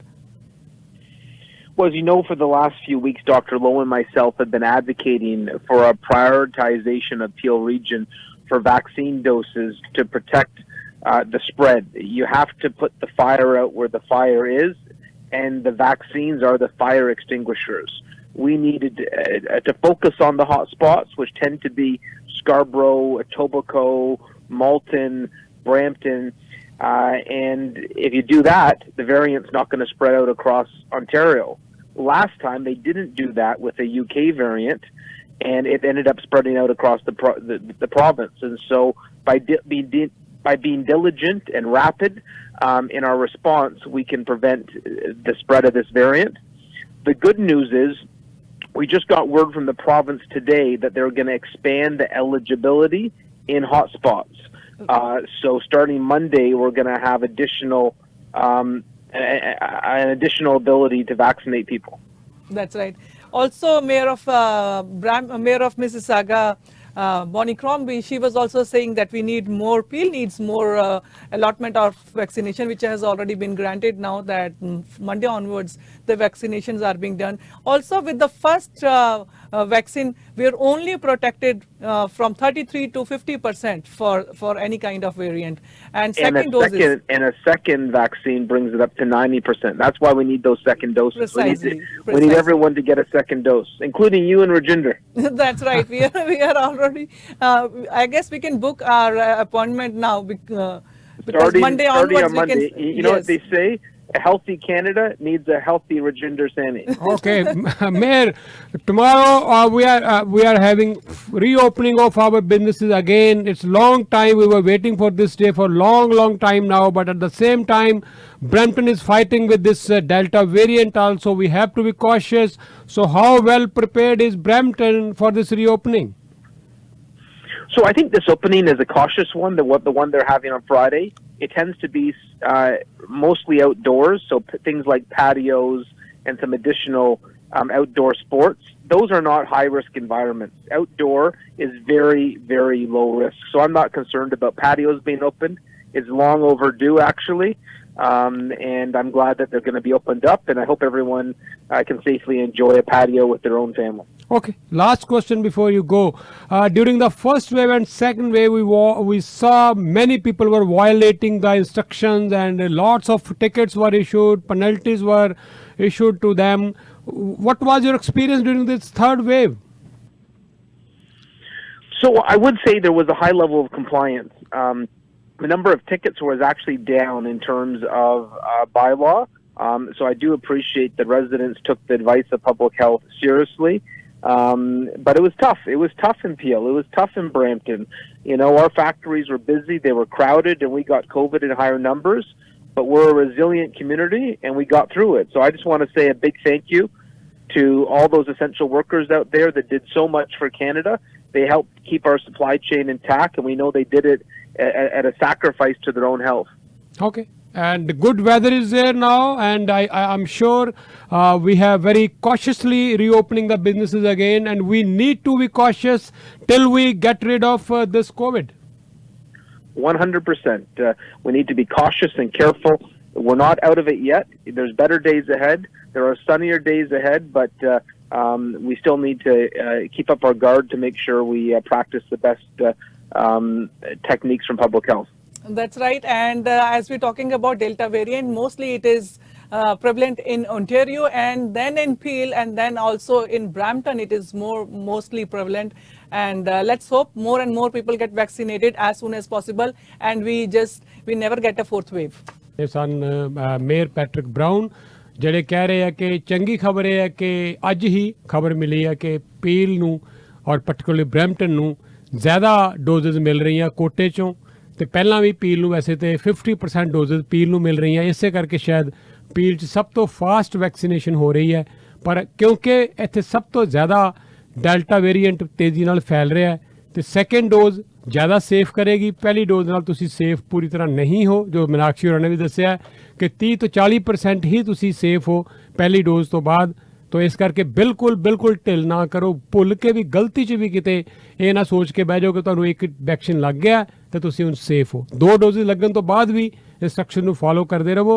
Well, as you know, for the last few weeks, Dr. Lowe and myself have been advocating for a prioritization of Peel region for vaccine doses to protect the spread. You have to put the fire out where the fire is, and the vaccines are the fire extinguishers. We needed to focus on the hot spots, which tend to be Scarborough, Etobicoke, Malton, Brampton. And if you do that, the variant's not going to spread out across Ontario. Last time, they didn't do that with the UK variant, and it ended up spreading out across the province. And so by being diligent and rapid in our response, we can prevent the spread of this variant. The good news is, we just got word from the province today that they're going to expand the eligibility in hotspots. So starting Monday, we're going to have an additional ability to vaccinate people. That's right. Also, Mayor of Mississauga, Bonnie Crombie, she was also saying that we need more, Peel needs more allotment of vaccination, which has already been granted now that Monday onwards the vaccinations are being done. Also with the first vaccine, we are only protected from 33 to 50% for any kind of variant. And second doses. And a second vaccine brings it up to 90%. That's why we need those second doses. Precisely. We need everyone to get a second dose, including you and Rajinder. That's right. We are already, I guess we can book our appointment now because Monday onwards on Monday. we can. You know what they say? A healthy Canada needs a healthy Rajinder Sani. Okay, Mayor, tomorrow we are having reopening of our businesses again. It's long time we were waiting for this day for long time now, but at the same time, Brampton is fighting with this Delta variant also. We have to be cautious. So how well prepared is Brampton for this reopening? So I think this opening is a cautious one, the one they're having on Friday. It tends to be mostly outdoors, so things like patios and some additional outdoor sports. Those are not high-risk environments. Outdoor is very, very low risk. So I'm not concerned about patios being opened. It's long overdue, actually. And I'm glad that they're going to be opened up, and I hope everyone can safely enjoy a patio with their own family. Okay, last question before you go. During the first wave and second wave, we saw many people were violating the instructions, and lots of tickets were issued, penalties were issued to them. What was your experience during this third wave? So I would say there was a high level of compliance. The number of tickets was actually down in terms of bylaw. So I do appreciate that residents took the advice of public health seriously. But it was tough. It was tough in Peel. It was tough in Brampton. You know, our factories were busy. They were crowded, and we got COVID in higher numbers. But we're a resilient community, and we got through it. So I just want to say a big thank you to all those essential workers out there that did so much for Canada. They helped keep our supply chain intact, and we know they did it at a sacrifice to their own health. Okay. And good weather is there now, and I'm sure we have very cautiously reopening the businesses again, and we need to be cautious till we get rid of this COVID. 100%. We need to be cautious and careful. We're not out of it yet. There's better days ahead. There are sunnier days ahead, but we still need to keep up our guard to make sure we practice the best techniques from public health. That's right. And as we're talking about Delta variant, mostly it is prevalent in Ontario and then in Peel and then also in Brampton it is mostly prevalent. And let's hope more and more people get vaccinated as soon as possible and we never get a fourth wave. Mayor Patrick Brown ਜਿਹੜੇ ਕਹਿ ਰਹੇ ਆ ਕਿ ਚੰਗੀ ਖਬਰ ਇਹ ਹੈ ਕਿ ਅੱਜ ਹੀ ਖਬਰ ਮਿਲੀ ਹੈ ਕਿ ਪੀਲ ਨੂੰ ਔਰ ਪਾਰਟਿਕੂਲਰਲੀ ਬ੍ਰੈਂਪਟਨ ਨੂੰ ਜ਼ਿਆਦਾ ਡੋਜ਼ਸ ਮਿਲ ਰਹੀਆਂ ਕੋਟੇ ਚੋਂ ਤੇ ਪਹਿਲਾਂ ਵੀ ਪੀਲ ਨੂੰ ਵੈਸੇ ਤੇ 50% ਡੋਜ਼ਸ ਪੀਲ ਨੂੰ ਮਿਲ ਰਹੀਆਂ ਇਸੇ ਕਰਕੇ ਸ਼ਾਇਦ ਪੀਲ 'ਚ ਸਭ ਤੋਂ ਫਾਸਟ ਵੈਕਸੀਨੇਸ਼ਨ ਹੋ ਰਹੀ ਹੈ ਪਰ ਕਿਉਂਕਿ ਇੱਥੇ ਸਭ ਤੋਂ ਜ਼ਿਆਦਾ ਡੈਲਟਾ ਵੇਰੀਐਂਟ ਤੇਜ਼ੀ ਨਾਲ ਫੈਲ ਰਿਹਾ ਹੈ ਤੇ ਸੈਕੰਡ ਡੋਜ਼ ਜ਼ਿਆਦਾ ਸੇਫ ਕਰੇਗੀ ਪਹਿਲੀ ਡੋਜ਼ ਨਾਲ ਤੁਸੀਂ ਸੇਫ ਪੂਰੀ ਤਰ੍ਹਾਂ ਨਹੀਂ ਹੋ ਜੋ ਮੀਨਾਕਸ਼ੀ ਹੋਰਾਂ ਨੇ ਵੀ ਦੱਸਿਆ ਕਿ 30 ਤੋਂ 40% ਹੀ ਤੁਸੀਂ ਸੇਫ ਹੋ ਪਹਿਲੀ ਡੋਜ਼ ਤੋਂ ਬਾਅਦ तो इस करके बिल्कुल ढिल ना करो भुल के भी गलती च भी किते ये ना सोच के बह जाओ कि तुहानूं एक वैक्सीन लग गया तो तुसीं हुण सेफ हो 2 डोजेज लगन तो बाद भी इंस्ट्रक्शन नूं फॉलो करते रहो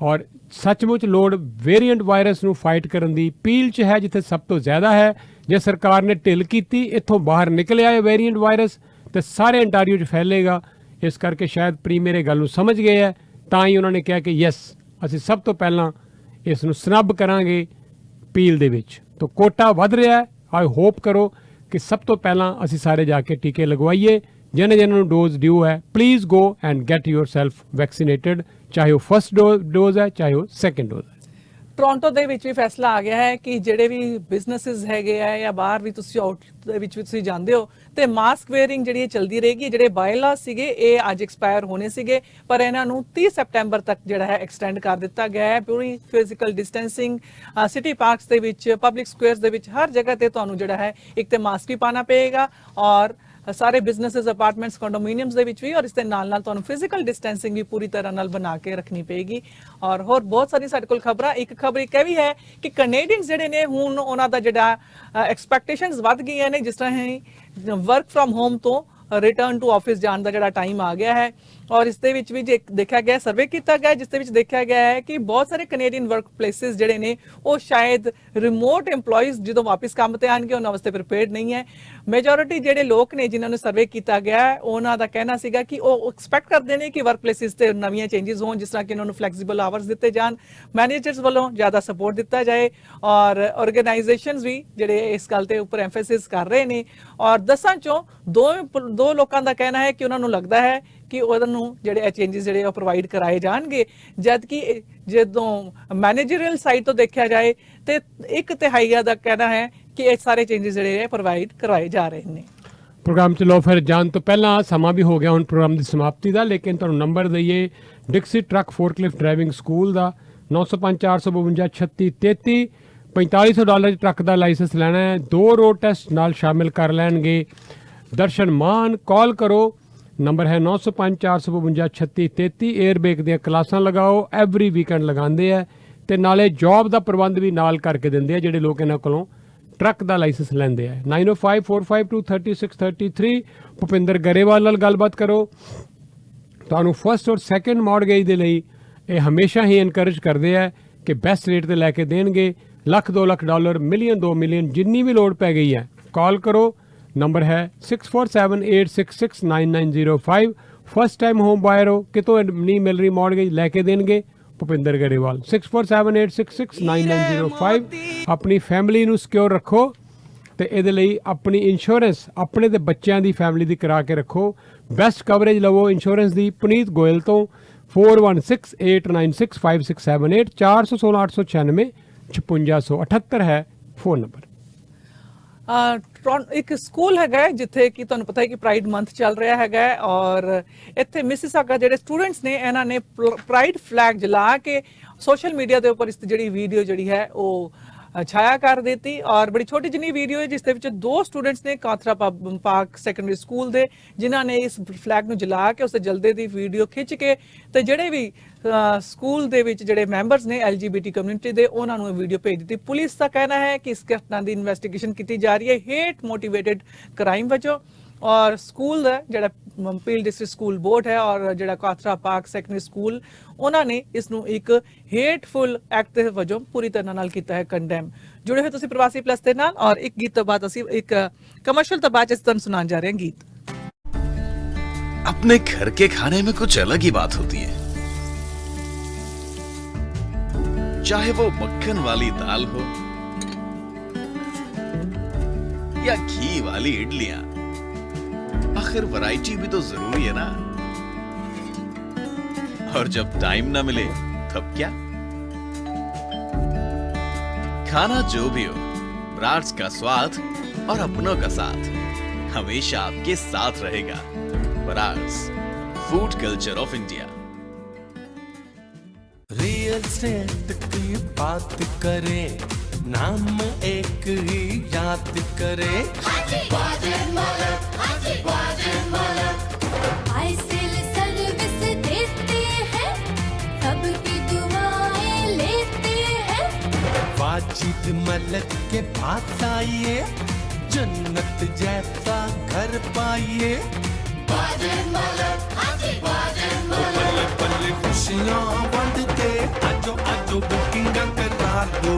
और सचमुच लोड़ वेरीएंट वायरस नूं फाइट करन दी पील च है जिथे सब तो ज़्यादा है जे सरकार ने ढिल कीती इत्थों बाहर निकलिया है वेरीएंट वायरस तो सारे अंटारियो च फैलेगा इस करके शायद प्रीमियर गल नूं समझ गए है तां ही उन्होंने कहा कि यस असीं सब तो पहलां इस नूं स्नब करांगे ਪੀਲ ਦੇ ਵਿੱਚ तो कोटा वध रहा है आई होप करो कि सब तो पहला असी सारे जाके टीके लगवाइए जिन्होंने डोज ड्यू है please go and get yourself vaccinated चाहे वो फर्स्ट डोज है चाहे वो सैकेंड डोज है ਟੋਰਾਂਟੋ ਦੇ ਵਿੱਚ ਵੀ ਫੈਸਲਾ ਆ ਗਿਆ ਹੈ ਕਿ ਜਿਹੜੇ ਵੀ ਬਿਜ਼ਨੈਸਸ ਹੈਗੇ ਆ ਜਾਂ ਬਾਹਰ ਵੀ ਤੁਸੀਂ ਆਊਟ ਦੇ ਵਿੱਚ ਵੀ ਤੁਸੀਂ ਜਾਂਦੇ ਹੋ ਤੇ ਮਾਸਕ ਵੇਅਰਿੰਗ ਜਿਹੜੀ ਚੱਲਦੀ ਰਹੇਗੀ ਜਿਹੜੇ ਬਾਇਲਾ ਸੀਗੇ ਇਹ ਅੱਜ ਐਕਸਪਾਇਰ ਹੋਣੇ ਸੀਗੇ ਪਰ ਇਹਨਾਂ ਨੂੰ 30 ਸਪਟੈਂਬਰ ਤੱਕ ਜਿਹੜਾ ਹੈ ਐਕਸਟੈਂਡ ਕਰ ਦਿੱਤਾ ਗਿਆ ਹੈ ਪੂਰੀ ਫਿਜ਼ੀਕਲ ਡਿਸਟੈਂਸਿੰਗ ਸਿਟੀ ਪਾਰਕਸ ਦੇ ਵਿੱਚ ਪਬਲਿਕ ਸਕੁਅਰਸ ਦੇ ਵਿੱਚ ਹਰ ਜਗ੍ਹਾ ਤੇ ਤੁਹਾਨੂੰ ਜਿਹੜਾ ਹੈ ਇੱਕ ਤੇ ਮਾਸਕ ਵੀ ਪਾਣਾ ਪਏਗਾ ਔਰ ਸਾਰੇ ਬਿਜ਼ਨੈਸਸ ਅਪਾਰਟਮੈਂਟਸ ਕੰਡੋਮੀਨੀਅਮਸ ਦੇ ਵਿੱਚ ਵੀ ਔਰ ਇਸ ਦੇ ਨਾਲ ਤੁਹਾਨੂੰ ਫਿਜ਼ੀਕਲ ਡਿਸਟੈਂਸਿੰਗ ਵੀ ਪੂਰੀ ਤਰ੍ਹਾਂ ਨਾਲ ਬਣਾ ਕੇ ਰੱਖਣੀ ਪਏਗੀ ਔਰ ਹੋਰ ਬਹੁਤ ਸਾਰੀ ਸਾਡੇ ਕੋਲ ਖਬਰਾਂ ਇੱਕ ਖਬਰ ਇਹ ਵੀ ਹੈ ਕਿ ਕੈਨੇਡੀਅਨਸ ਜਿਹੜੇ ਨੇ ਹੁਣ ਉਹਨਾਂ ਦਾ ਜਿਹੜਾ ਐਕਸਪੈਕਟੇਸ਼ਨਸ ਵੱਧ ਗਈਆਂ ਨੇ ਜਿਸ ਤਰ੍ਹਾਂ ਹੀ ਵਰਕ ਫਰਮ ਹੋਮ ਤੋਂ ਰਿਟਰਨ ਟੂ ਆਫਿਸ ਜਾਣ ਦਾ ਜਿਹੜਾ ਟਾਈਮ ਆ ਗਿਆ ਹੈ ਔਰ ਇਸ ਦੇ ਵਿੱਚ ਵੀ ਜੇ ਦੇਖਿਆ ਗਿਆ ਸਰਵੇ ਕੀਤਾ ਗਿਆ ਜਿਸ ਦੇ ਵਿੱਚ ਦੇਖਿਆ ਗਿਆ ਹੈ ਕਿ ਬਹੁਤ ਸਾਰੇ ਕੈਨੇਡੀਅਨ ਵਰਕ ਪਲੇਸਿਸ ਜਿਹੜੇ ਨੇ ਉਹ ਸ਼ਾਇਦ ਰਿਮੋਟ EMPLOYEES ਜਦੋਂ ਵਾਪਸ ਕੰਮ ਤੇ ਆਣਗੇ ਉਹਨਾਂ ਵਾਸਤੇ ਪ੍ਰੀਪੇਅਰਡ ਨਹੀਂ ਹੈ ਮੈਜੋਰਿਟੀ ਜਿਹੜੇ ਲੋਕ ਨੇ ਜਿਨ੍ਹਾਂ ਨੂੰ ਸਰਵੇ ਕੀਤਾ ਗਿਆ ਉਹਨਾਂ ਦਾ ਕਹਿਣਾ ਸੀਗਾ ਕਿ ਉਹ ਐਕਸਪੈਕਟ ਕਰਦੇ ਨੇ ਕਿ ਵਰਕ ਪਲੇਸਿਸ ਤੇ ਨਵੀਆਂ ਚੇਂਜਸ ਹੋਣ ਜਿਸ ਤਰ੍ਹਾਂ ਕਿ ਉਹਨਾਂ ਨੂੰ ਫਲੈਕਸੀਬਲ ਆਵਰਸ ਦਿੱਤੇ ਜਾਣ ਮੈਨੇਜਰਸ ਵੱਲੋਂ ਜ਼ਿਆਦਾ ਸਪੋਰਟ ਦਿੱਤਾ ਜਾਏ ਔਰ ਆਰਗੇਨਾਈਜੇਸ਼ਨਸ ਵੀ ਜਿਹੜੇ ਇਸ ਗੱਲ ਤੇ ਉੱਪਰ ਐਮਫੈਸਿਸ ਕਰ ਰਹੇ ਨੇ ਔਰ 10 ਚੋਂ ਦੋ ਲੋਕਾਂ ਦਾ ਕਹਿਣਾ ਹੈ ਕਿ ਉਹਨਾਂ ਨੂੰ ਲੱਗਦਾ ਹੈ ਕਿ ਉਹਨਾਂ ਨੂੰ ਜਿਹੜੇ ਇਹ ਚੇਂਜਸ ਜਿਹੜੇ ਉਹ ਪ੍ਰੋਵਾਈਡ ਕਰਾਏ ਜਾਣਗੇ, ਜਦ ਕਿ ਜਦੋਂ ਮੈਨੇਜਰੀਅਲ ਸਾਈਡ ਤੋਂ ਦੇਖਿਆ ਜਾਏ ਤੇ 1/3 ਦਾ ਕਹਿਣਾ ਹੈ ਕਿ ਇਹ ਸਾਰੇ ਚੇਂਜਸ ਜਿਹੜੇ ਹੈ ਪ੍ਰੋਵਾਈਡ ਕਰਵਾਏ ਜਾ ਰਹੇ ਨੇ। ਪ੍ਰੋਗਰਾਮ 'ਚ ਲੋ ਫਿਰ ਜਾਣ ਤੋਂ ਪਹਿਲਾਂ ਸਮਾਂ ਵੀ ਹੋ ਗਿਆ ਹੁਣ ਪ੍ਰੋਗਰਾਮ ਦੀ ਸਮਾਪਤੀ ਦਾ, ਲੇਕਿਨ ਤੁਹਾਨੂੰ ਨੰਬਰ ਦਈਏ Dixie truck forklift driving school ਦਾ 905 452 3633। $4500 ਟਰੱਕ ਦਾ ਲਾਇਸੈਂਸ ਲੈਣਾ ਹੈ, 2 ਰੋਡ ਟੈਸਟ ਨਾਲ ਸ਼ਾਮਿਲ ਕਰ ਲੈਣਗੇ। ਦਰਸ਼ਨ ਮਾਨ ਕਾਲ ਕਰੋ, ਨੰਬਰ ਹੈ 905 452 3633। 에ਅਰਬੈਗ ਦੀਆਂ ਕਲਾਸਾਂ ਲਗਾਓ, ਐਵਰੀ ਵੀਕਐਂਡ ਲਗਾਉਂਦੇ ਆ ਤੇ ਨਾਲੇ ਜੌਬ ਦਾ ਪ੍ਰਬੰਧ ਵੀ ਨਾਲ ਕਰਕੇ ਦਿੰਦੇ ਆ ਜਿਹੜੇ ਲੋਕ ਇਹਨਾਂ ਕੋਲੋਂ ਟਰੱਕ ਦਾ ਲਾਇਸੈਂਸ ਲੈਂਦੇ ਆ। 9054523633। ਭੁਪਿੰਦਰ ਗਰੇਵਾਲ ਨਾਲ ਗੱਲਬਾਤ ਕਰੋ। ਤੁਹਾਨੂੰ ਫਸਟ ਔਰ ਸੈਕੰਡ ਮੌਰਗੇਜ ਦੇ ਲਈ ਇਹ ਹਮੇਸ਼ਾ ਹੀ ਇਨਕਰੇਜ ਕਰਦੇ ਆ ਕਿ ਬੈਸਟ ਰੇਟ ਤੇ ਲੈ ਕੇ ਦੇਣਗੇ। $1 2 ਲੱਖ, ਮਿਲੀਅਨ 2 ਮਿਲੀਅਨ, ਜਿੰਨੀ ਵੀ ਲੋੜ ਪੈ ਗਈ ਹੈ ਕਾਲ ਕਰੋ। ਨੰਬਰ ਹੈ 6478669905। ਫਸਟ ਟਾਈਮ ਹੋਮ ਬਾਇਰ ਹੋ, ਕਿਤੋਂ ਨਹੀਂ ਮਿਲ ਰਹੀ ਮੌਰਗੇਜ, ਲੈ ਕੇ ਦੇਣਗੇ ਭੁਪਿੰਦਰ ਗਰੇਵਾਲ। 6478669905। ਆਪਣੀ ਫੈਮਿਲੀ ਨੂੰ ਸਿਕਿਉਰ ਰੱਖੋ ਤੇ ਇਹਦੇ ਲਈ ਆਪਣੀ ਇੰਸ਼ੋਰੈਂਸ ਆਪਣੇ ਤੇ ਬੱਚਿਆਂ ਦੀ ਫੈਮਿਲੀ ਦੀ ਕਰਾ ਕੇ ਰੱਖੋ। ਬੈਸਟ ਕਵਰੇਜ ਲਵੋ ਇੰਸ਼ੋਰੈਂਸ ਦੀ ਪੁਨੀਤ ਗੋਇਲ ਤੋਂ। 4168965678 416 896 5678 ਹੈ ਫੋਨ ਨੰਬਰ। ਇੱਕ ਸਕੂਲ ਹੈਗਾ ਜਿੱਥੇ ਕਿ ਤੁਹਾਨੂੰ ਪਤਾ ਹੈ ਕਿ ਪ੍ਰਾਈਡ ਮੰਥ ਚੱਲ ਰਿਹਾ ਹੈਗਾ ਔਰ ਇੱਥੇ ਮਿਸਿਸਾਗਾ ਜਿਹੜੇ ਸਟੂਡੈਂਟਸ ਨੇ ਇਹਨਾਂ ਨੇ ਪ੍ਰਾਈਡ ਫਲੈਗ ਜਲਾ ਕੇ ਸੋਸ਼ਲ ਮੀਡੀਆ ਦੇ ਉੱਪਰ ਇਸ ਜਿਹੜੀ ਵੀਡੀਓ ਜਿਹੜੀ ਹੈ ਉਹ ਛਾਇਆ ਕਰ ਦਿੱਤੀ ਔਰ ਬੜੀ ਛੋਟੀ ਜਿਹੀ ਵੀਡੀਓ ਹੈ ਜਿਸ ਦੇ ਵਿੱਚ 2 ਸਟੂਡੈਂਟਸ ਨੇ ਕਾਥਰਾ ਪਾਰਕ ਸੈਕੰਡਰੀ ਸਕੂਲ ਦੇ ਜਿਨ੍ਹਾਂ ਨੇ ਇਸ ਫਲੈਗ ਨੂੰ ਜਲਾ ਕੇ ਉਸੇ ਜਲਦੇ ਦੀ ਵੀਡੀਓ ਖਿੱਚ ਕੇ ਤੇ ਜਿਹੜੇ ਵੀ ਸਕੂਲ ਦੇ ਵਿੱਚ ਜਿਹੜੇ ਮੈਂਬਰਸ ਨੇ LGBT ਕਮਿਊਨਿਟੀ ਦੇ ਉਹਨਾਂ ਨੂੰ ਇਹ ਵੀਡੀਓ ਭੇਜ ਦਿੱਤੀ। ਪੁਲਿਸ ਦਾ ਕਹਿਣਾ ਹੈ ਕਿ ਇਸ ਘਟਨਾ ਦੀ ਇਨਵੈਸਟੀਗੇਸ਼ਨ ਕੀਤੀ ਜਾ ਰਹੀ ਹੈ ਹੇਟ ਮੋਟੀਵੇਟਡ ਕ੍ਰਾਈਮ ਵਜੋਂ ਔਰ ਸਕੂਲ ਦਾ ਜਿਹੜਾ ਪੀਲ ਡਿਸਟ੍ਰਿਕਟ ਸਕੂਲ ਬੋਰਡ ਹੈ ਔਰ ਜਿਹੜਾ ਕਾਥਰਾ ਪਾਰਕ ਸੈਕੰਡਰੀ ਸਕੂਲ ਉਹਨਾਂ ਨੇ ਇਸ ਨੂੰ ਇੱਕ ਹੇਟਫੁਲ ਐਕਟ ਦੇ ਵਜੋਂ ਪੂਰੀ ਤਰ੍ਹਾਂ ਨਾਲ ਕੀਤਾ ਹੈ ਕੰਡੈਮ। ਜੁੜੇ ਹੋਏ ਤੁਸੀਂ ਪ੍ਰਵਾਸੀ ਪਲੱਸ ਦੇ ਨਾਲ ਔਰ ਇੱਕ ਗੀਤ ਤੋਂ ਬਾਅਦ ਅਸੀਂ ਇੱਕ ਕਮਰਸ਼ੀਅਲ ਤੋਂ ਬਾਅਦ ਤੁਹਾਨੂੰ ਸੁਣਾਉਣ ਜਾ ਰਹੇ ਹਾਂ ਗੀਤ। अपने घर के खाने में कुछ अलग ही बात होती है, चाहे वो मक्खन वाली दाल हो या घी वाली इडलियां, आखिर वैरायटी भी तो जरूरी है ना। और जब टाइम ना मिले तब क्या, खाना जो भी हो, ब्राड्स का स्वाद और अपनों का साथ हमेशा आपके साथ रहेगा। Brar's, food culture of India. Real estate की बात करें, नाम एक ही याद करें। आईसेल सर्विस देते हैं, सबकी दुआएं लेते हैं। वाजिद मलक के पास आइए, जन्नत जैसा घर पाइए। पल पल खुशियां बढ़ते, आजो आजो बुकिंग करा दो।